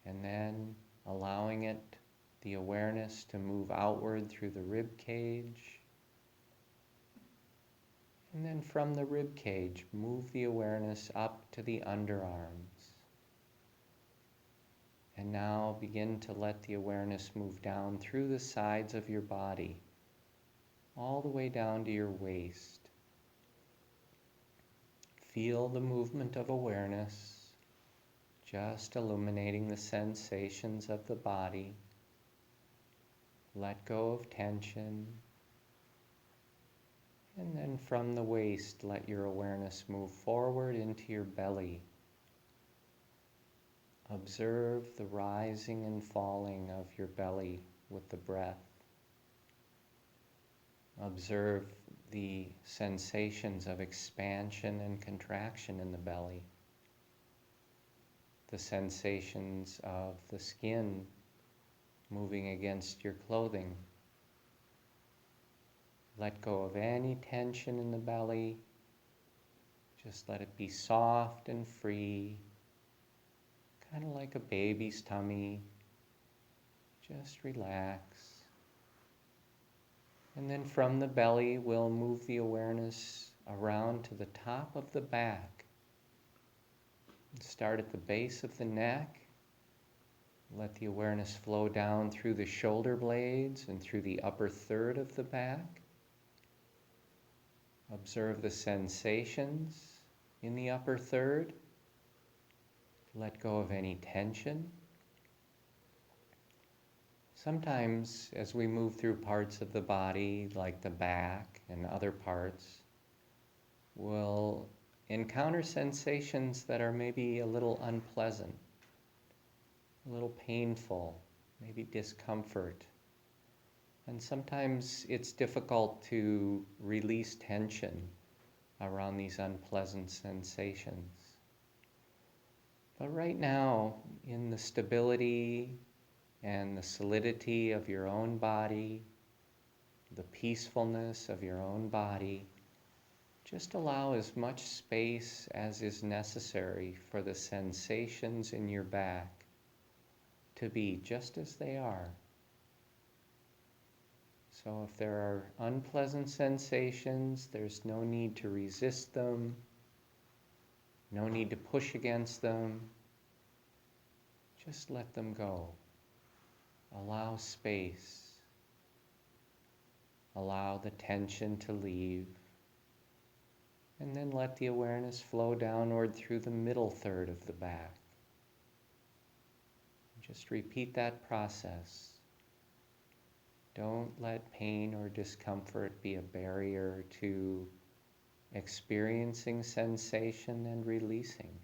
and then allowing the awareness to move outward through the rib cage. And then from the rib cage, move the awareness up to the underarms. And now begin to let the awareness move down through the sides of your body, all the way down to your waist. Feel the movement of awareness, just illuminating the sensations of the body. Let go of tension. And then from the waist, let your awareness move forward into your belly. Observe the rising and falling of your belly with the breath. Observe the sensations of expansion and contraction in the belly. The sensations of the skin moving against your clothing. Let go of any tension in the belly. Just let it be soft and free, kind of like a baby's tummy. Just relax. And then from the belly, we'll move the awareness around to the top of the back. Start at the base of the neck. Let the awareness flow down through the shoulder blades and through the upper third of the back. Observe the sensations in the upper third. Let go of any tension. Sometimes as we move through parts of the body, like the back and other parts, we'll encounter sensations that are maybe a little unpleasant, a little painful, maybe discomfort. And sometimes it's difficult to release tension around these unpleasant sensations. But right now, in the stability and the solidity of your own body, the peacefulness of your own body, just allow as much space as is necessary for the sensations in your back to be just as they are. So if there are unpleasant sensations, there's no need to resist them, no need to push against them. Just let them go. Allow space. Allow the tension to leave. And then let the awareness flow downward through the middle third of the back. Just repeat that process. Don't let pain or discomfort be a barrier to experiencing sensation and releasing.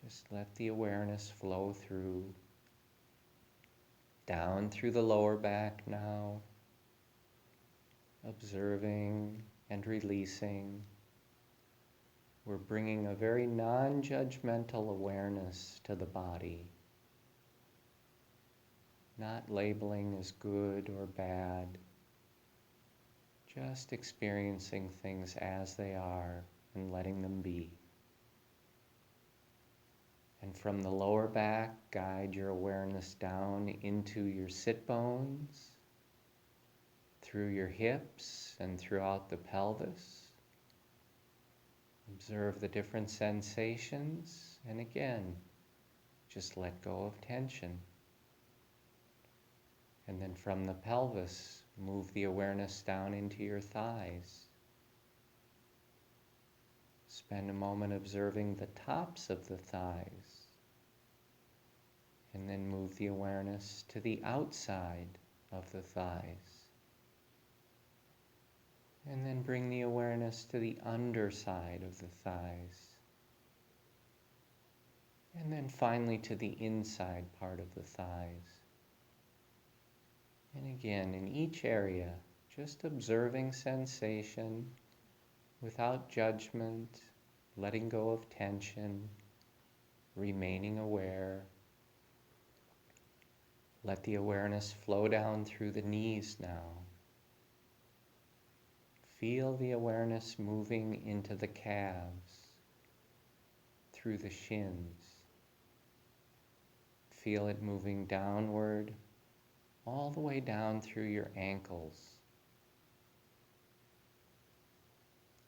Just let the awareness flow through, down through the lower back now, observing and releasing. We're bringing a very non-judgmental awareness to the body, not labeling as good or bad, just experiencing things as they are and letting them be. And from the lower back, guide your awareness down into your sit bones, through your hips and throughout the pelvis. Observe the different sensations, and again, just let go of tension. And then from the pelvis, move the awareness down into your thighs. Spend a moment observing the tops of the thighs. And then move the awareness to the outside of the thighs. And then bring the awareness to the underside of the thighs. And then finally to the inside part of the thighs. And again, in each area, just observing sensation without judgment, letting go of tension, remaining aware. Let the awareness flow down through the knees now. Feel the awareness moving into the calves, through the shins. Feel it moving downward, all the way down through your ankles.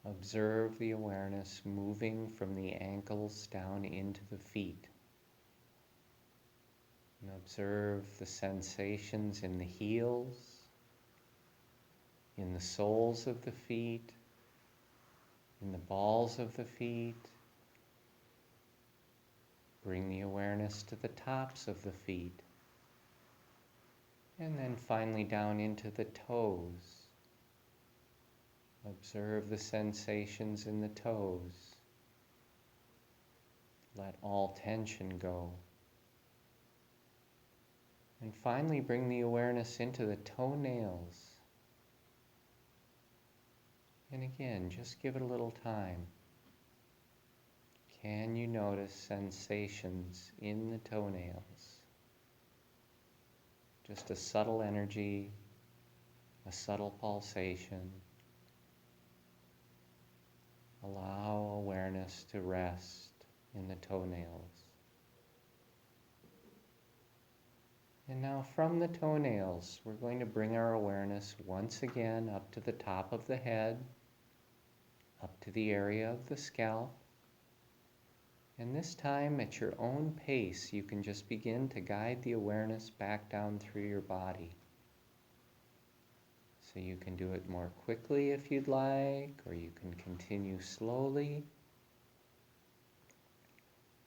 Observe the awareness moving from the ankles down into the feet. And observe the sensations in the heels, in the soles of the feet, in the balls of the feet. Bring the awareness to the tops of the feet. And then finally down into the toes. Observe the sensations in the toes. Let all tension go. And finally, bring the awareness into the toenails. And again, just give it a little time. Can you notice sensations in the toenails? Just a subtle energy, a subtle pulsation. Allow awareness to rest in the toenails. And now from the toenails, we're going to bring our awareness once again up to the top of the head, up to the area of the scalp. And this time, at your own pace, you can just begin to guide the awareness back down through your body. So you can do it more quickly if you'd like, or you can continue slowly.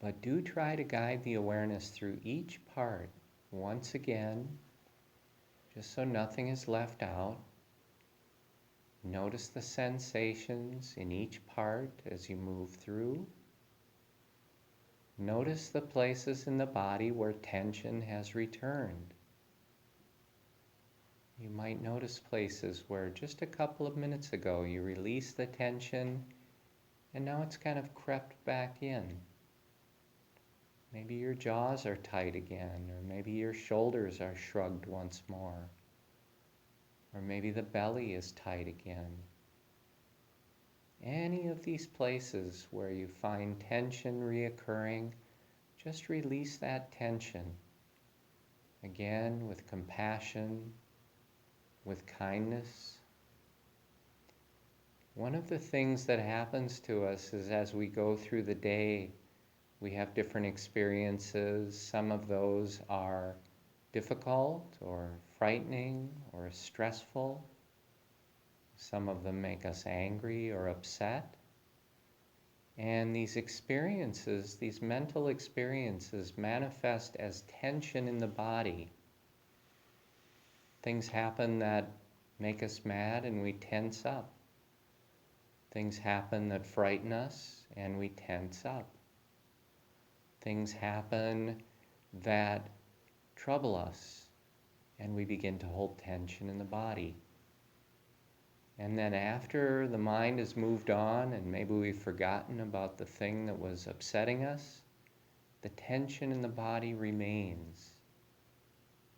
But do try to guide the awareness through each part once again, just so nothing is left out. Notice the sensations in each part as you move through. Notice the places in the body where tension has returned. You might notice places where just a couple of minutes ago you released the tension and now it's kind of crept back in. Maybe your jaws are tight again, or maybe your shoulders are shrugged once more, or maybe the belly is tight again. Any of these places where you find tension reoccurring, just release that tension. Again, with compassion, with kindness. One of the things that happens to us is as we go through the day, we have different experiences. Some of those are difficult or frightening or stressful. Some of them make us angry or upset. And these experiences, these mental experiences, manifest as tension in the body. Things happen that make us mad and we tense up. Things happen that frighten us and we tense up. Things happen that trouble us and we begin to hold tension in the body. And then after the mind has moved on and maybe we've forgotten about the thing that was upsetting us, the tension in the body remains.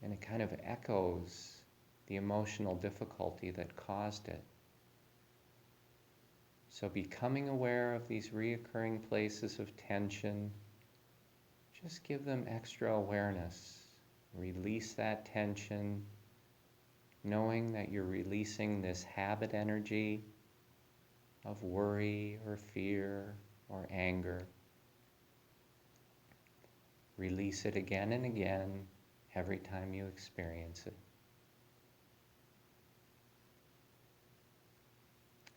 And it kind of echoes the emotional difficulty that caused it. So becoming aware of these reoccurring places of tension, just give them extra awareness. Release that tension, knowing that you're releasing this habit energy of worry or fear or anger. Release it again and again every time you experience it.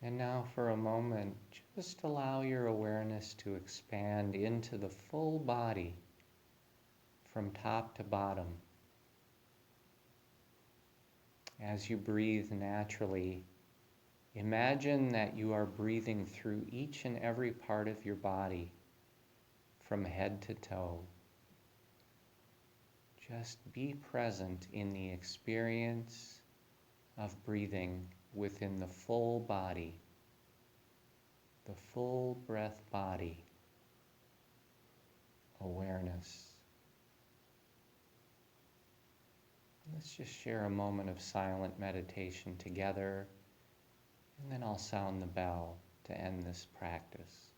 And now for a moment, just allow your awareness to expand into the full body from top to bottom. As you breathe naturally, imagine that you are breathing through each and every part of your body, from head to toe. Just be present in the experience of breathing within the full body, the full breath body, awareness. Let's just share a moment of silent meditation together, and then I'll sound the bell to end this practice.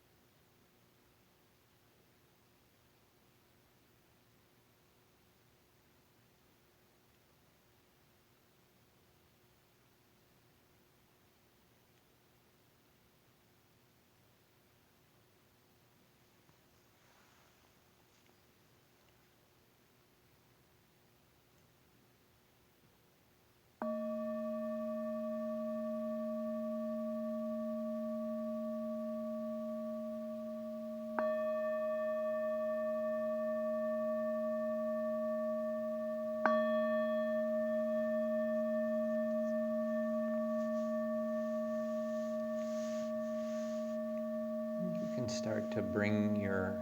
can start to bring your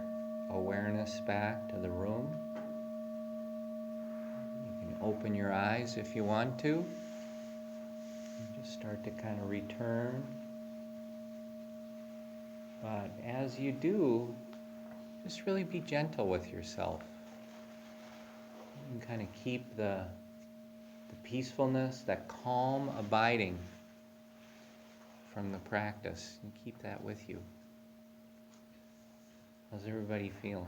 awareness back to the room. You can open your eyes if you want to. And just start to kind of return. But as you do, just really be gentle with yourself. You can kind of keep the peacefulness, that calm abiding from the practice. And keep that with you. How's everybody feeling?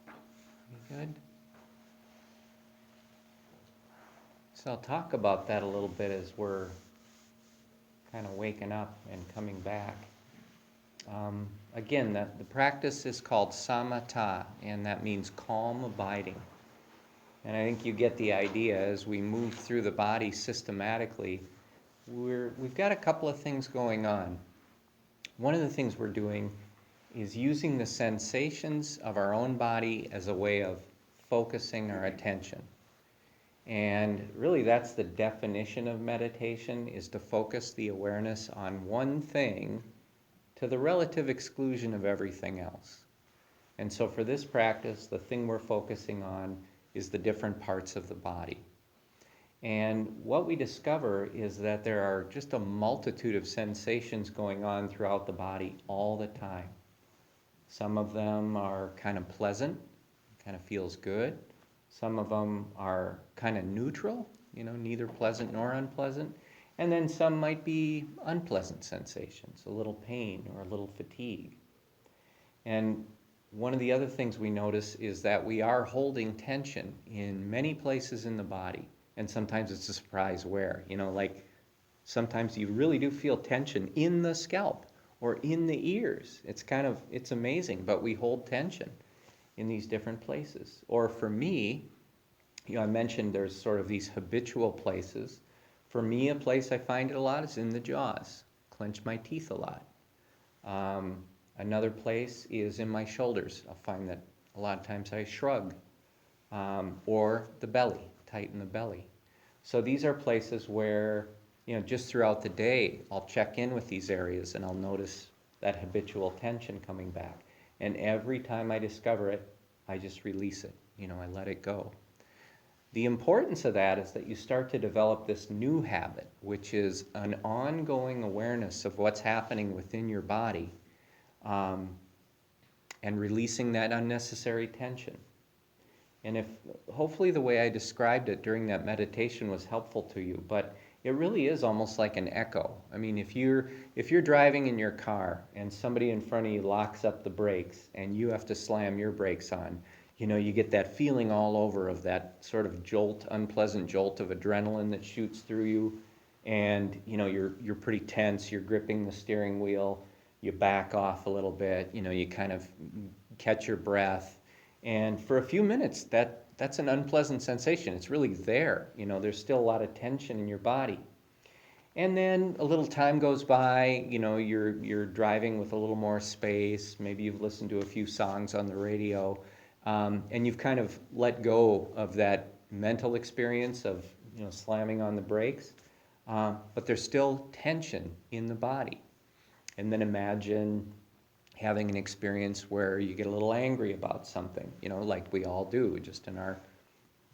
You good? So I'll talk about that a little bit as we're kind of waking up and coming back. Again, the practice is called samatha, and that means calm abiding. And I think you get the idea as we move through the body systematically. We've got a couple of things going on. One of the things we're doing is using the sensations of our own body as a way of focusing our attention. And really that's the definition of meditation, is to focus the awareness on one thing to the relative exclusion of everything else. And so for this practice, the thing we're focusing on is the different parts of the body. And what we discover is that there are just a multitude of sensations going on throughout the body all the time. Some of them are kind of pleasant, kind of feels good. Some of them are kind of neutral, neither pleasant nor unpleasant. And then some might be unpleasant sensations, a little pain or a little fatigue. And one of the other things we notice is that we are holding tension in many places in the body. And sometimes it's a surprise where, like sometimes you really do feel tension in the scalp or in the ears. It's amazing, but we hold tension in these different places. Or for me, I mentioned there's sort of these habitual places. For me, a place I find it a lot is in the jaws. Clench my teeth a lot. Another place is in my shoulders. I'll find that a lot of times I shrug. Or the belly, tighten the belly. So these are places where, just throughout the day, I'll check in with these areas and I'll notice that habitual tension coming back. And every time I discover it, I just release it. I let it go. The importance of that is that you start to develop this new habit, which is an ongoing awareness of what's happening within your body, and releasing that unnecessary tension. And hopefully the way I described it during that meditation was helpful to you, but it really is almost like an echo. I mean, if you're driving in your car and somebody in front of you locks up the brakes and you have to slam your brakes on, you get that feeling all over of that sort of jolt, unpleasant jolt of adrenaline that shoots through you, and you're pretty tense, you're gripping the steering wheel, you back off a little bit, you kind of catch your breath, and for a few minutes that's an unpleasant sensation. It's really there, there's still a lot of tension in your body. And then a little time goes by, you're driving with a little more space, maybe you've listened to a few songs on the radio, and you've kind of let go of that mental experience of slamming on the brakes, but there's still tension in the body. And then imagine having an experience where you get a little angry about something, like we all do, just in our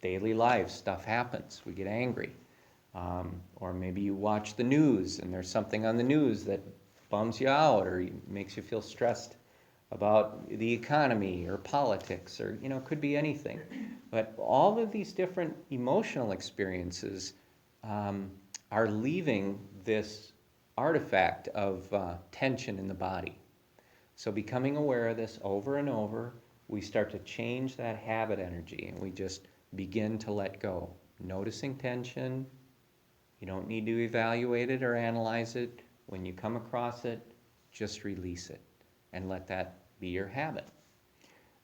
daily lives, stuff happens, we get angry. Or maybe you watch the news and there's something on the news that bums you out or makes you feel stressed about the economy or politics, or could be anything. But all of these different emotional experiences are leaving this artifact of tension in the body. So becoming aware of this over and over, we start to change that habit energy and we just begin to let go. Noticing tension, you don't need to evaluate it or analyze it. When you come across it, just release it and let that be your habit.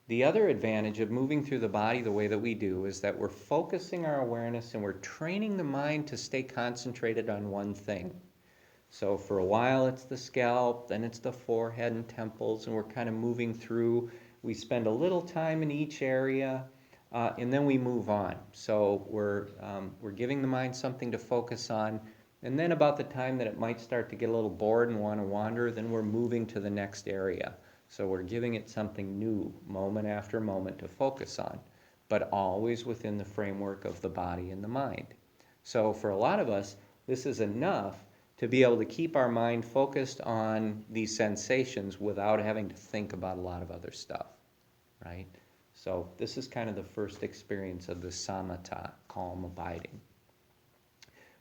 The other advantage of moving through the body the way that we do is that we're focusing our awareness and we're training the mind to stay concentrated on one thing. So for a while it's the scalp, then it's the forehead and temples, and we're kind of moving through. We spend a little time in each area, and then we move on. So we're giving the mind something to focus on, And then about the time that it might start to get a little bored and want to wander, then we're moving to the next area. So we're giving it something new, moment after moment, to focus on, but always within the framework of the body and the mind. So for a lot of us, this is enough to be able to keep our mind focused on these sensations without having to think about a lot of other stuff, right? So this is kind of the first experience of the samatha, calm abiding.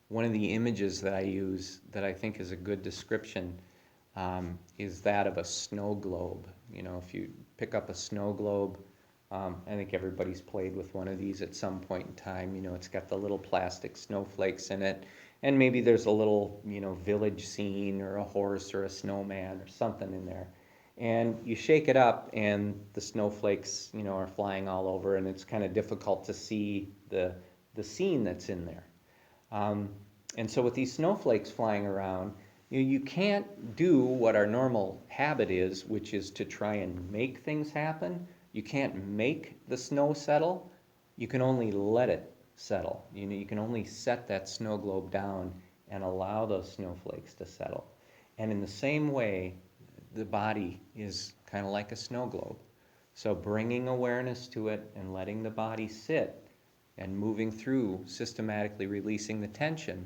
One of the images that I use that I think is a good description is that of a snow globe. You know, if you pick up a snow globe, I think everybody's played with one of these at some point in time. You know, it's got the little plastic snowflakes in it, and maybe there's a little, you know, village scene or a horse or a snowman or something in there. And you shake it up, and the snowflakes, you know, are flying all over, and it's kind of difficult to see the scene that's in there. And so with these snowflakes flying around, you can't do what our normal habit is, which is to try and make things happen. You can't make the snow settle. You can only let it settle. You know, you can only set that snow globe down and allow those snowflakes to settle. And in the same way, the body is kind of like a snow globe. So bringing awareness to it and letting the body sit and moving through, systematically releasing the tension,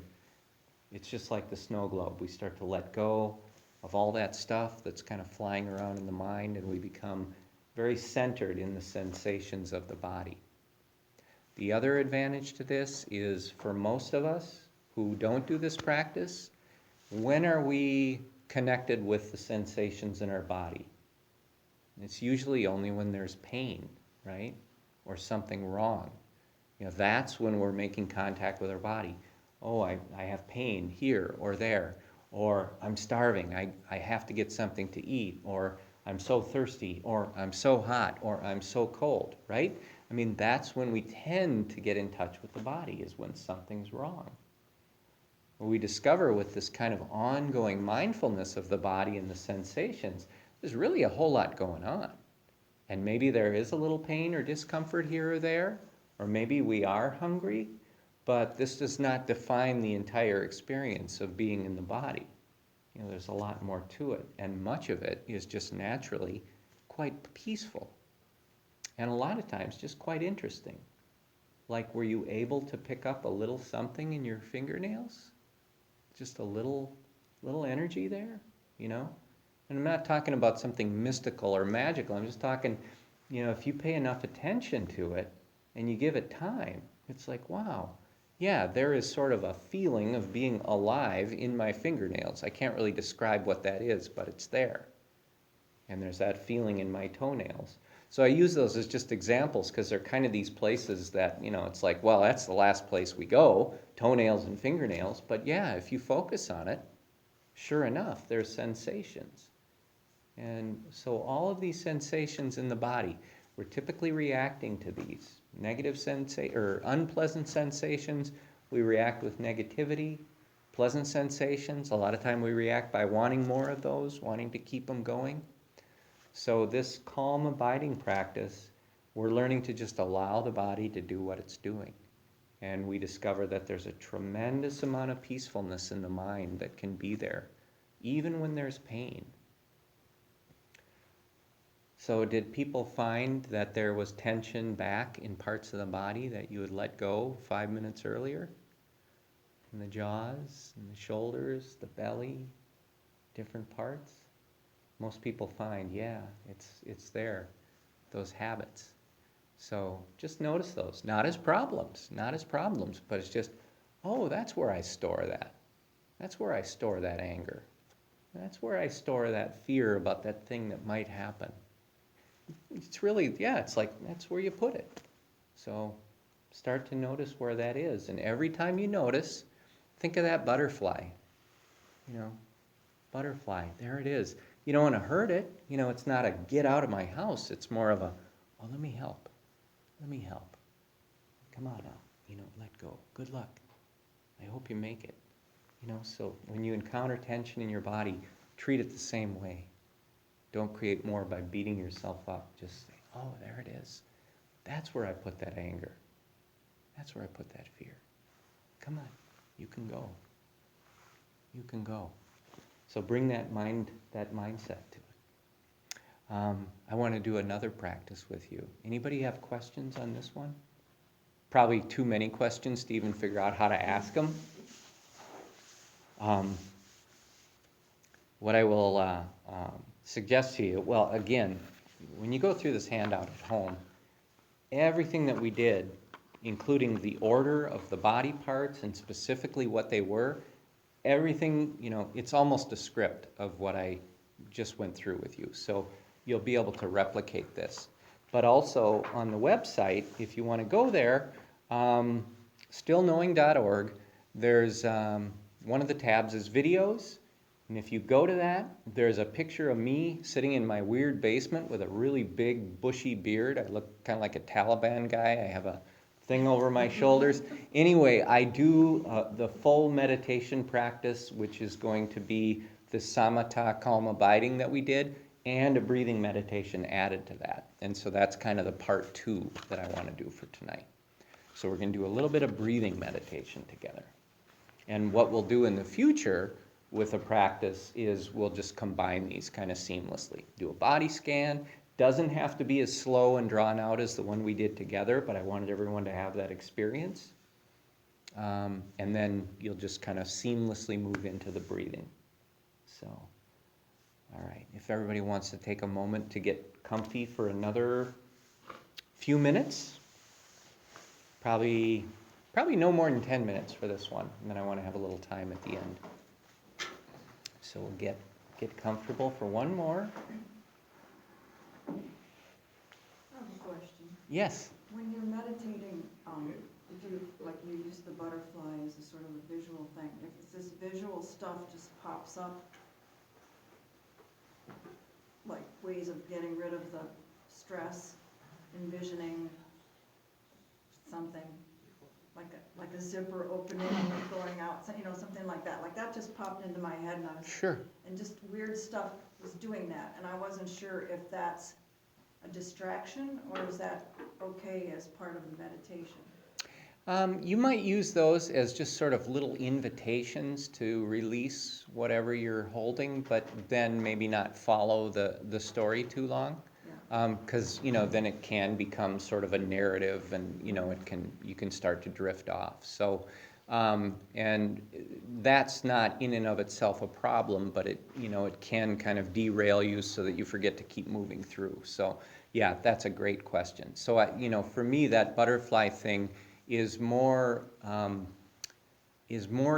it's just like the snow globe. We start to let go of all that stuff that's kind of flying around in the mind, and we become very centered in the sensations of the body. The other advantage to this is, for most of us who don't do this practice, when are we connected with the sensations in our body? It's usually only when there's pain, right? Or something wrong. You know, that's when we're making contact with our body. Oh, I have pain here or there, or I'm starving, I have to get something to eat, or I'm so thirsty, or I'm so hot, or I'm so cold, right? I mean, that's when we tend to get in touch with the body, is when something's wrong. What we discover with this kind of ongoing mindfulness of the body and the sensations, there's really a whole lot going on. And maybe there is a little pain or discomfort here or there, or maybe we are hungry, but this does not define the entire experience of being in the body. You know, there's a lot more to it, and much of it is just naturally quite peaceful, and a lot of times just quite interesting. Like, were you able to pick up a little something in your fingernails? Just a little energy there, you know? And I'm not talking about something mystical or magical. I'm just talking, you know, if you pay enough attention to it and you give it time, it's like, wow, yeah, there is sort of a feeling of being alive in my fingernails. I can't really describe what that is, but it's there. And there's that feeling in my toenails. So I use those as just examples because they're kind of these places that, you know, it's like, well, that's the last place we go, toenails and fingernails. But yeah, if you focus on it, sure enough, there's sensations. And so all of these sensations in the body, we're typically reacting to these. Unpleasant sensations, we react with negativity. Pleasant sensations, a lot of time we react by wanting more of those, wanting to keep them going. So this calm abiding practice, we're learning to just allow the body to do what it's doing. And we discover that there's a tremendous amount of peacefulness in the mind that can be there, even when there's pain. So did people find that there was tension back in parts of the body that you had let go 5 minutes earlier? In the jaws, in the shoulders, the belly, different parts? Most people find, yeah, it's there, those habits. So just notice those, not as problems, but it's just, oh, that's where I store that. That's where I store that anger. That's where I store that fear about that thing that might happen. It's really, yeah, it's like, that's where you put it. So start to notice where that is. And every time you notice, think of that butterfly. You know, butterfly, there it is. You don't want to hurt it. You know, it's not a get out of my house. It's more of a, oh, let me help. Let me help. Come on now. You know, let go. Good luck. I hope you make it. You know, so when you encounter tension in your body, treat it the same way. Don't create more by beating yourself up. Just say, oh, there it is. That's where I put that anger. That's where I put that fear. Come on, you can go. You can go. So bring that mindset to it. I want to do another practice with you. Anybody have questions on this one? Probably too many questions to even figure out how to ask them. What I will suggest to you, well, again, when you go through this handout at home, everything that we did, including the order of the body parts and specifically what they were, everything, it's almost a script of what I just went through with you. So you'll be able to replicate this. But also on the website, if you want to go there, stillknowing.org, there's one of the tabs is videos. And if you go to that, there's a picture of me sitting in my weird basement with a really big bushy beard. I look kind of like a Taliban guy. I have a thing over my shoulders. Anyway, I do the full meditation practice, which is going to be the samatha, calm abiding that we did, and a breathing meditation added to that. And so that's kind of the part 2 that I want to do for tonight. So we're going to do a little bit of breathing meditation together. And what we'll do in the future with a practice is we'll just combine these kind of seamlessly. Do a body scan. Doesn't have to be as slow and drawn out as the one we did together, but I wanted everyone to have that experience. And then you'll just kind of seamlessly move into the breathing. So, all right. If everybody wants to take a moment to get comfy for another few minutes, probably no more than 10 minutes for this one, and then I want to have a little time at the end. So we'll get comfortable for one more. I have a question. Yes. When you're meditating, if you use the butterfly as a sort of a visual thing, if it's this visual stuff just pops up, like ways of getting rid of the stress, envisioning something, like a zipper opening and going out, something like that. Like that just popped into my head, and I was Sure. and just weird stuff was doing that, and I wasn't sure if that's a distraction or is that okay as part of the meditation? You might use those as just sort of little invitations to release whatever you're holding, but then maybe not follow the story too long. Because then it can become sort of a narrative, and you can start to drift off. So, and that's not in and of itself a problem, but it can kind of derail you so that you forget to keep moving through. So, yeah, that's a great question. So, for me, that butterfly thing is more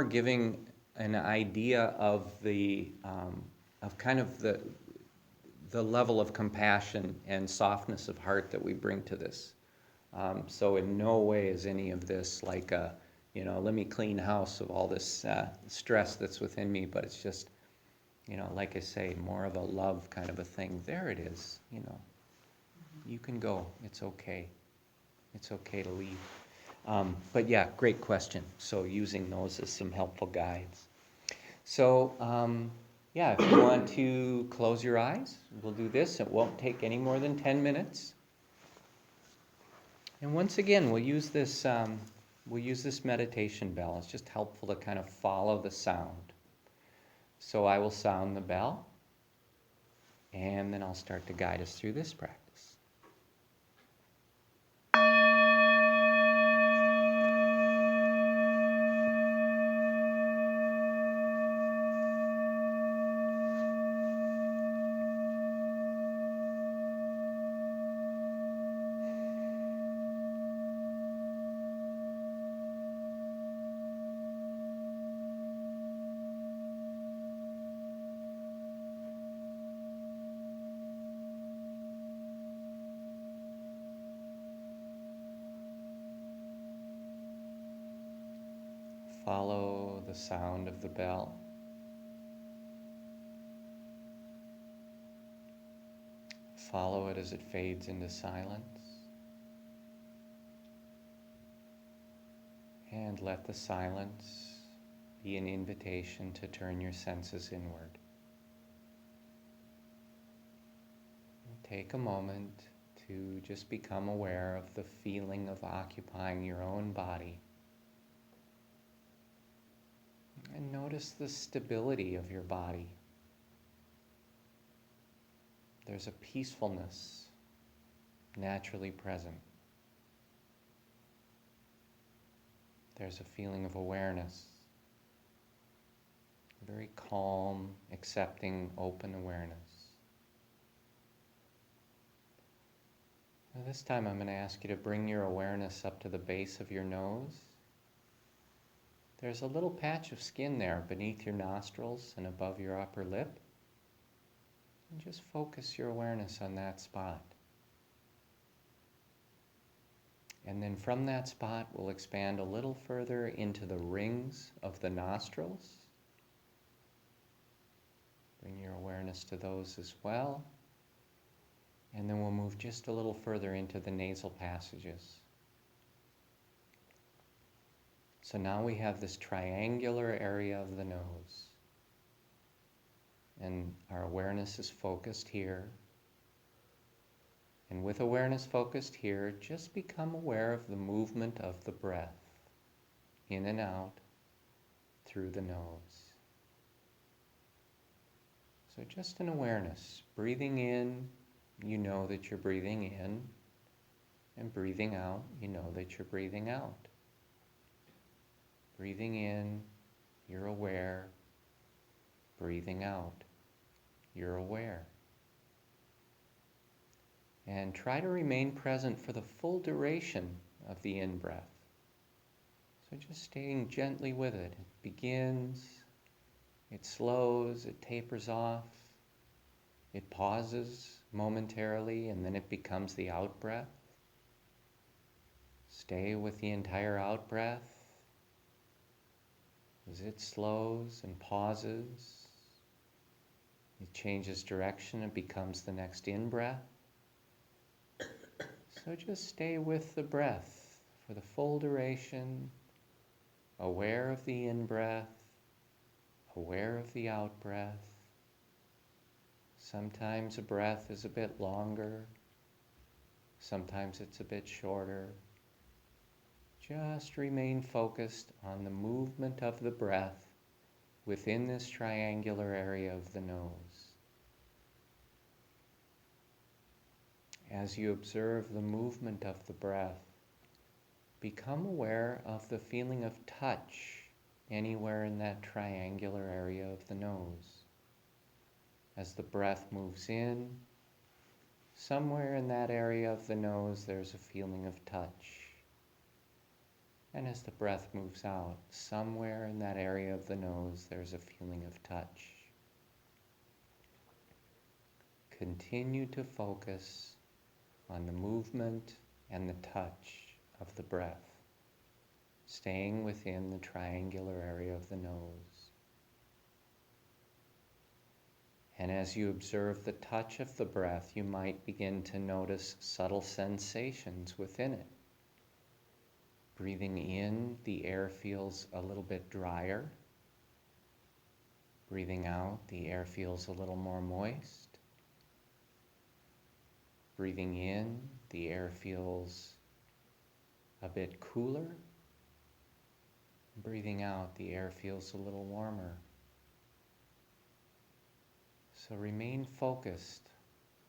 giving an idea of the of kind of the level of compassion and softness of heart that we bring to this. So in no way is any of this like a, let me clean house of all this stress that's within me, but it's just, like I say, more of a love kind of a thing. There it is, You can go. It's okay. It's okay to leave. But yeah, great question. So using those as some helpful guides. So, yeah, if you want to close your eyes, we'll do this. It won't take any more than 10 minutes. And once again, we'll use this meditation bell. It's just helpful to kind of follow the sound. So I will sound the bell, and then I'll start to guide us through this practice. Follow the sound of the bell. Follow it as it fades into silence. And let the silence be an invitation to turn your senses inward. Take a moment to just become aware of the feeling of occupying your own body. And notice the stability of your body. There's a peacefulness naturally present. There's a feeling of awareness. Very calm, accepting, open awareness. Now this time I'm going to ask you to bring your awareness up to the base of your nose. There's a little patch of skin there beneath your nostrils and above your upper lip. And just focus your awareness on that spot. And then from that spot, we'll expand a little further into the rings of the nostrils. Bring your awareness to those as well. And then we'll move just a little further into the nasal passages. So now we have this triangular area of the nose. And our awareness is focused here. And with awareness focused here, just become aware of the movement of the breath, in and out, through the nose. So just an awareness, breathing in, you know that you're breathing in, and breathing out, you know that you're breathing out. Breathing in, you're aware. Breathing out, you're aware. And try to remain present for the full duration of the in-breath. So just staying gently with it. It begins, it slows, it tapers off, it pauses momentarily, and then it becomes the out-breath. Stay with the entire out-breath as it slows and pauses. It changes direction and becomes the next in-breath. So just stay with the breath for the full duration, aware of the in-breath, aware of the out-breath. Sometimes a breath is a bit longer, sometimes it's a bit shorter. Just remain focused on the movement of the breath within this triangular area of the nose. As you observe the movement of the breath, become aware of the feeling of touch anywhere in that triangular area of the nose. As the breath moves in, somewhere in that area of the nose there's a feeling of touch. And as the breath moves out, somewhere in that area of the nose there's a feeling of touch. Continue to focus on the movement and the touch of the breath, staying within the triangular area of the nose. And as you observe the touch of the breath, you might begin to notice subtle sensations within it. Breathing in, the air feels a little bit drier. Breathing out, the air feels a little more moist. Breathing in, the air feels a bit cooler. Breathing out, the air feels a little warmer. So remain focused,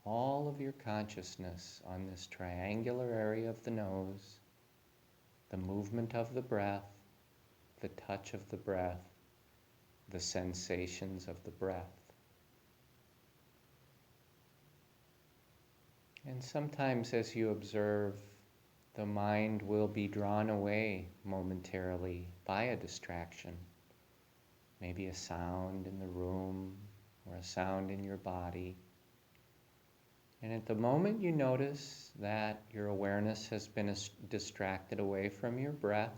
all of your consciousness on this triangular area of the nose, the movement of the breath, the touch of the breath, the sensations of the breath. And sometimes as you observe, the mind will be drawn away momentarily by a distraction. Maybe a sound in the room or a sound in your body. And at the moment you notice that your awareness has been distracted away from your breath,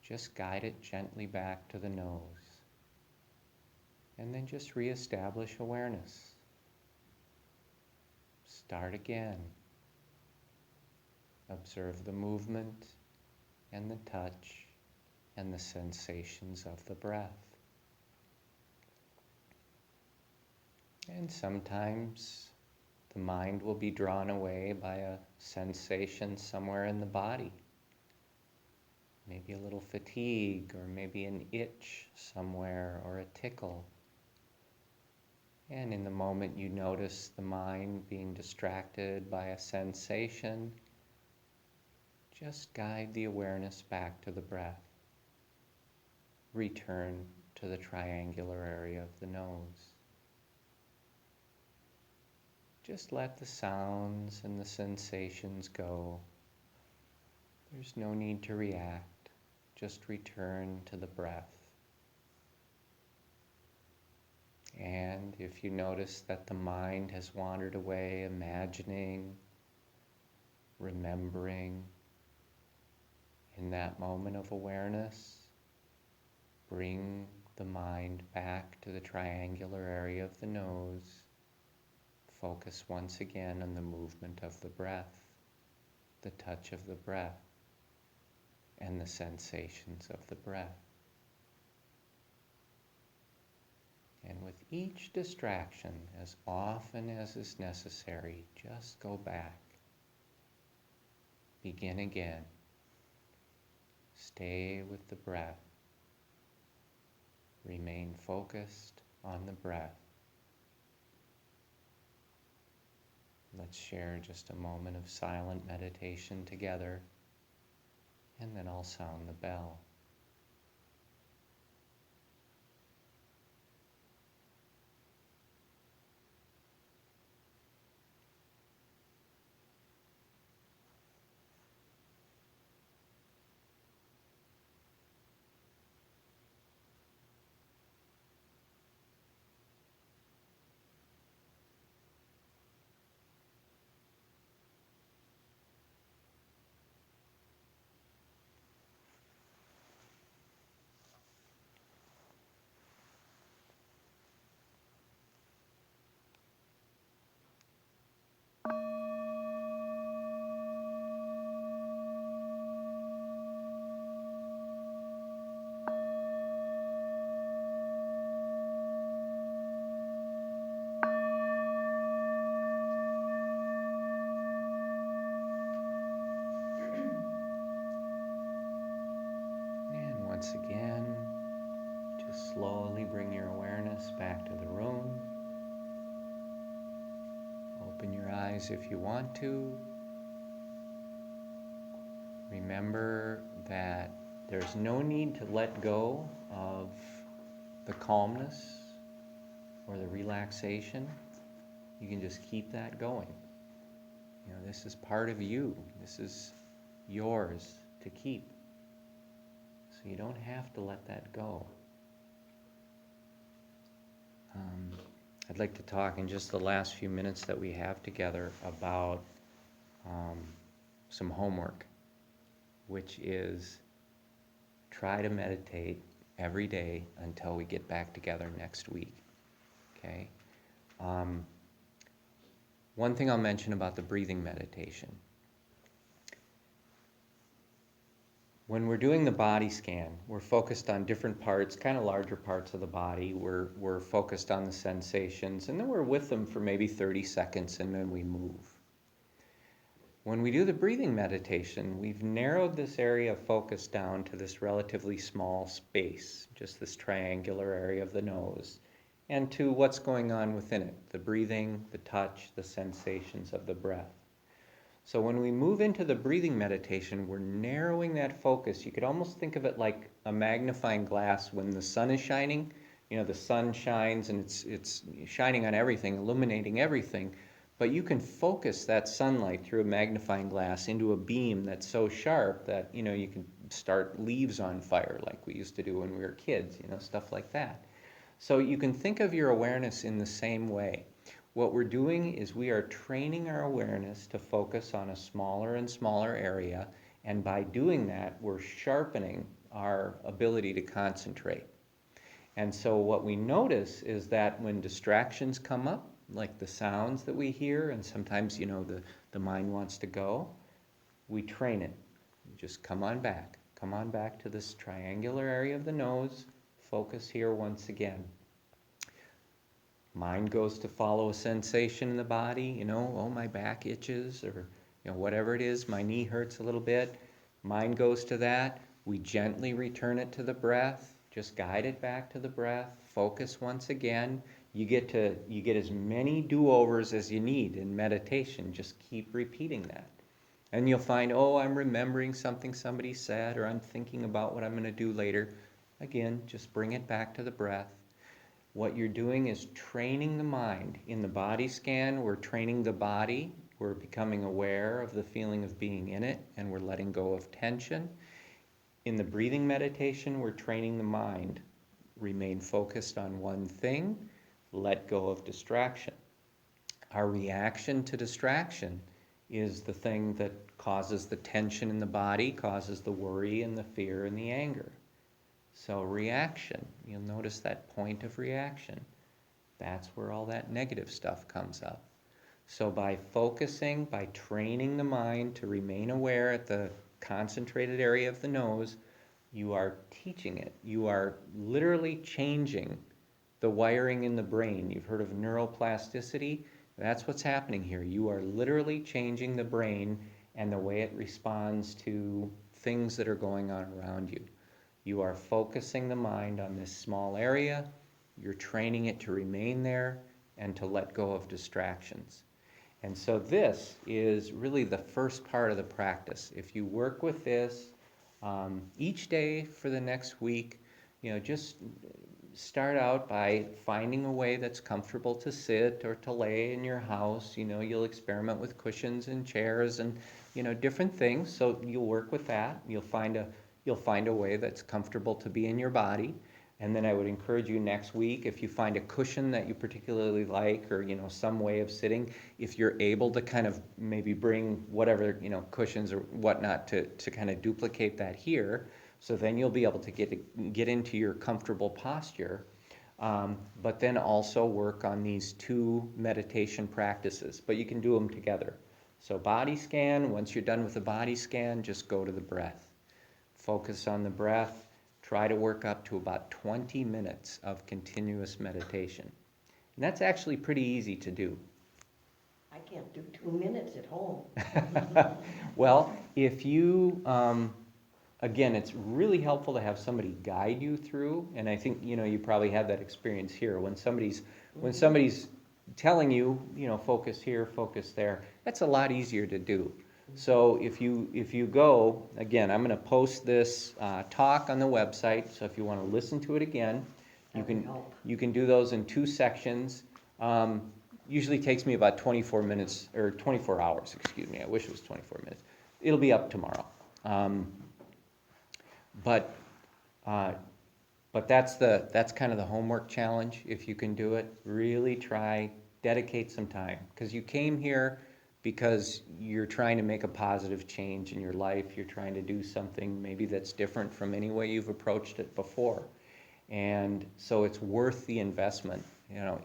just guide it gently back to the nose. And then just reestablish awareness. Start again. Observe the movement and the touch and the sensations of the breath. And sometimes the mind will be drawn away by a sensation somewhere in the body. maybe a little fatigue, or maybe an itch somewhere, or a tickle. And in the moment you notice the mind being distracted by a sensation, just guide the awareness back to the breath. Return to the triangular area of the nose. Just let the sounds and the sensations go. There's no need to react. Just return to the breath. And if you notice that the mind has wandered away, imagining, remembering, in that moment of awareness, bring the mind back to the triangular area of the nose. Focus once again on the movement of the breath, the touch of the breath, and the sensations of the breath. And with each distraction, as often as is necessary, just go back. Begin again. Stay with the breath. Remain focused on the breath. Let's share just a moment of silent meditation together, and then I'll sound the bell. And once again, just slowly bring your awareness back to the room. Open your eyes if you want to. Remember that there's no need to let go of the calmness or the relaxation. You can just keep that going. You know, this is part of you. This is yours to keep. So you don't have to let that go. I'd like to talk in just the last few minutes that we have together about some homework, which is try to meditate every day until we get back together next week. Okay? One thing I'll mention about the breathing meditation. When we're doing the body scan, we're focused on different parts, kind of larger parts of the body. We're focused on the sensations, and then we're with them for maybe 30 seconds, and then we move. When we do the breathing meditation, we've narrowed this area of focus down to this relatively small space, just this triangular area of the nose, and to what's going on within it, the breathing, the touch, the sensations of the breath. So when we move into the breathing meditation, we're narrowing that focus. You could almost think of it like a magnifying glass when the sun is shining. You know, the sun shines and it's shining on everything, illuminating everything. But you can focus that sunlight through a magnifying glass into a beam that's so sharp that, you know, you can start leaves on fire like we used to do when we were kids, you know, stuff like that. So you can think of your awareness in the same way. What we're doing is we are training our awareness to focus on a smaller and smaller area, and by doing that, we're sharpening our ability to concentrate. And so what we notice is that when distractions come up, like the sounds that we hear, and sometimes, you know, the mind wants to go, we train it. Just come on back to this triangular area of the nose, focus here once again. Mind goes to follow a sensation in the body, you know, oh, my back itches, or, you know, whatever it is, my knee hurts a little bit. Mind goes to that. We gently return it to the breath, just guide it back to the breath, focus once again. You get as many do-overs as you need in meditation. Just keep repeating that. And you'll find, oh, I'm remembering something somebody said, or I'm thinking about what I'm going to do later. Again, just bring it back to the breath. What you're doing is training the mind. In the body scan, we're training the body. We're becoming aware of the feeling of being in it, and we're letting go of tension. In the breathing meditation, we're training the mind. Remain focused on one thing, let go of distraction. Our reaction to distraction is the thing that causes the tension in the body, causes the worry and the fear and the anger. So reaction, you'll notice that point of reaction. That's where all that negative stuff comes up. So by focusing, by training the mind to remain aware at the concentrated area of the nose, you are teaching it. You are literally changing the wiring in the brain. You've heard of neuroplasticity? That's what's happening here. You are literally changing the brain and the way it responds to things that are going on around you. You are focusing the mind on this small area. You're training it to remain there and to let go of distractions. And so this is really the first part of the practice. If you work with this each day for the next week, just start out by finding a way that's comfortable to sit or to lay in your house. You'll experiment with cushions and chairs and different things. So you'll work with that. You'll find a way that's comfortable to be in your body. And then I would encourage you next week, if you find a cushion that you particularly like, or some way of sitting, if you're able to kind of maybe bring whatever cushions or whatnot to kind of duplicate that here, so then you'll be able to get into your comfortable posture. But then also work on these two meditation practices, but you can do them together. So body scan, once you're done with the body scan, just go to the breath. Focus on the breath. Try to work up to about 20 minutes of continuous meditation. And that's actually pretty easy to do. I can't do 2 minutes at home. Well, if you, again, it's really helpful to have somebody guide you through, and I think, you probably have that experience here. When somebody's telling you, focus here, focus there, that's a lot easier to do. So if you go, again, I'm going to post this talk on the website, so if you want to listen to it again, you can do those in 2 sections. Usually takes me about 24 minutes, or 24 hours, excuse me. I wish it was 24 minutes. It'll be up tomorrow. But that's kind of the homework challenge. If you can do it, really dedicate some time. Because you came here because you're trying to make a positive change in your life. You're trying to do something maybe that's different from any way you've approached it before. And so it's worth the investment,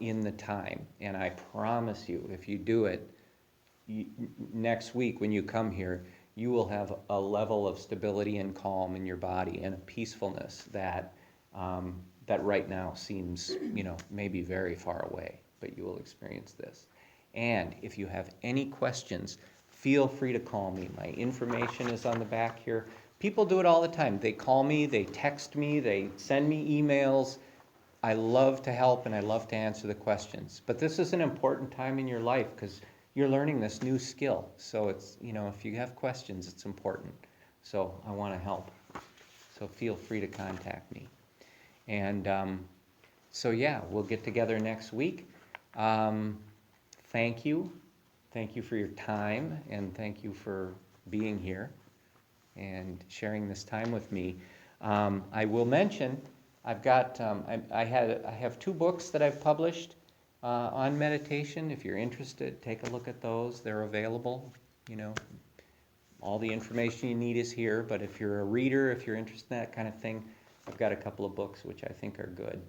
in the time. And I promise you, if you do it, next week when you come here, you will have a level of stability and calm in your body and a peacefulness that right now seems, maybe very far away, but you will experience this. And if you have any questions, feel free to call me. My information is on the back here. People do it all the time. They call me, they text me, they send me emails. I love to help and I love to answer the questions. But this is an important time in your life because you're learning this new skill. So it's, if you have questions, it's important. So I want to help. So feel free to contact me. And so yeah, we'll get together next week. Thank you. Thank you for your time, and thank you for being here and sharing this time with me. I will mention, I've got, I have 2 books that I've published on meditation. If you're interested, take a look at those. They're available. All the information you need is here, but if you're a reader, if you're interested in that kind of thing, I've got a couple of books which I think are good.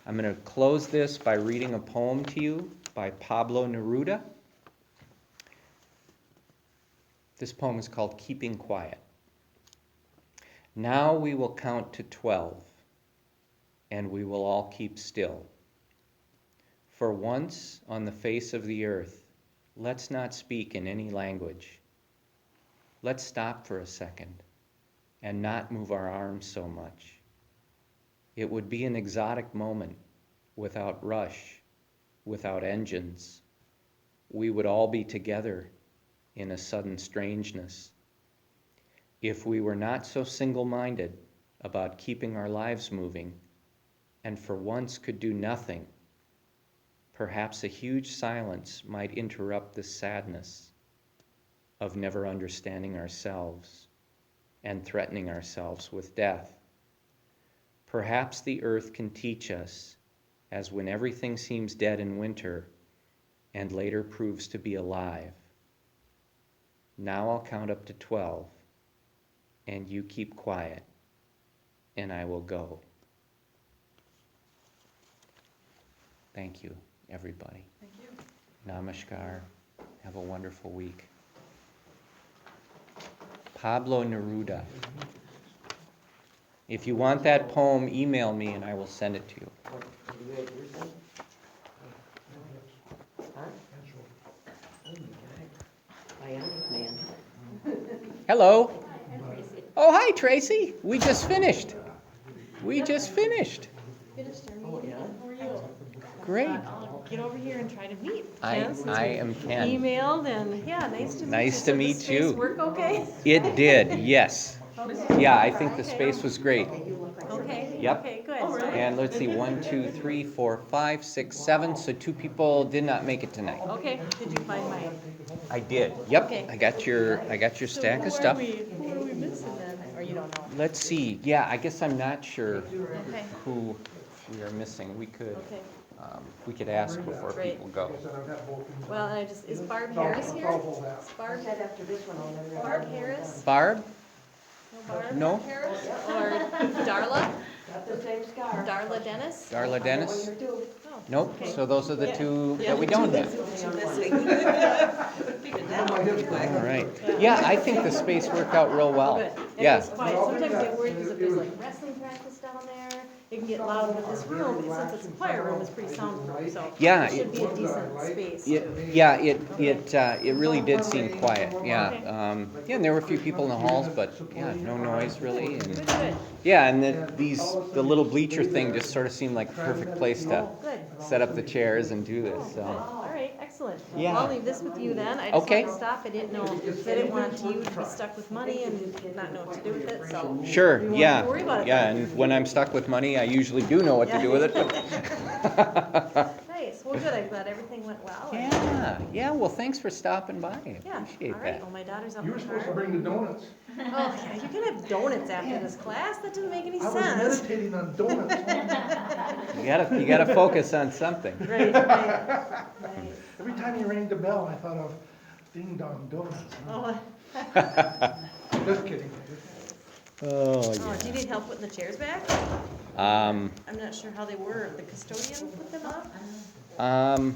I'm going to close this by reading a poem to you by Pablo Neruda. This poem is called Keeping Quiet. Now we will count to 12, and we will all keep still. For once on the face of the earth, let's not speak in any language. Let's stop for a second and not move our arms so much. It would be an exotic moment, without rush, without engines. We would all be together in a sudden strangeness. If we were not so single-minded about keeping our lives moving, and for once could do nothing, perhaps a huge silence might interrupt the sadness of never understanding ourselves and threatening ourselves with death. Perhaps the earth can teach us, as when everything seems dead in winter and later proves to be alive. Now I'll count up to 12, and you keep quiet, and I will go. Thank you, everybody. Thank you. Namaskar. Have a wonderful week. Pablo Neruda. If you want that poem, email me and I will send it to you. What, have you had yours done? Huh? Oh my God. Bionic man. Hello. Oh, hi, Tracy. We just finished. We just finished. Finished our Oh, meeting. yeah? How are you? Great. I'll get over here and try to meet. I Ken, since am we Ken. Emailed and, yeah, nice to meet you. Nice to So the meet space you. work okay? It did, yes. Okay. Yeah, I think the Okay. space was great. Okay, you look like you're Okay, Yep. okay, good. Oh, really? And let's see, 1, 2, 3, 4, 5, 6, 7. So 2 people did not make it tonight. Okay, did you find my? I did. Yep. Okay. I got your stack of stuff. Who are we missing then? Or you don't know? Let's see. Yeah, I guess I'm not sure Okay, who we are missing. okay. We could ask before Great. people go. Well, is Barb Harris here? Is Barb, Said after this one, I'll never. Barb Harris? Barb? No Barb? No. Harris? Or Darla? Got the same scar. Darla Dennis? Darla Dennis? One here too. Oh, Nope. okay. So those are the Yeah. two Yeah, that we the don't two have. missing. All right. Yeah, I think the space worked out real well. Good. And Yeah. it's quiet. Sometimes I get worried because if there's like wrestling practice down there, it can get loud, but this room, since it's a choir room, is pretty soundproof, so. Yeah, It should be a decent space Yeah, too. yeah, it really did seem quiet, yeah. Okay. Yeah, and there were a few people in the halls, but yeah, no noise really. Good, And good. yeah, and the little bleacher thing just sort of seemed like a perfect place to Oh, good. set up the chairs and do Oh, this, good. so. All right, excellent. Yeah. Well, I'll leave this with you then. I just Okay. wanted to stop. I didn't know, I didn't want you to be stuck with money and not know what to do with it, so. Sure, We won't yeah, have to worry about it yeah, then. and when I'm stuck with money, I usually do know what to do with it. Nice. Well, good. I'm glad everything went well. Yeah, well, thanks for stopping by, I Yeah, appreciate all right. that. Well, my daughter's up You in were the supposed to car. bring the donuts. Oh, yeah, you can have donuts after this class? That doesn't make any I was sense. meditating on donuts. You gotta focus on something. Right, right. Nice. Every time you rang the bell, I thought of ding dong donuts. Oh, Just kidding. Oh, oh, do you need help putting the chairs back? yeah. I'm not sure how they were. The custodian put them up?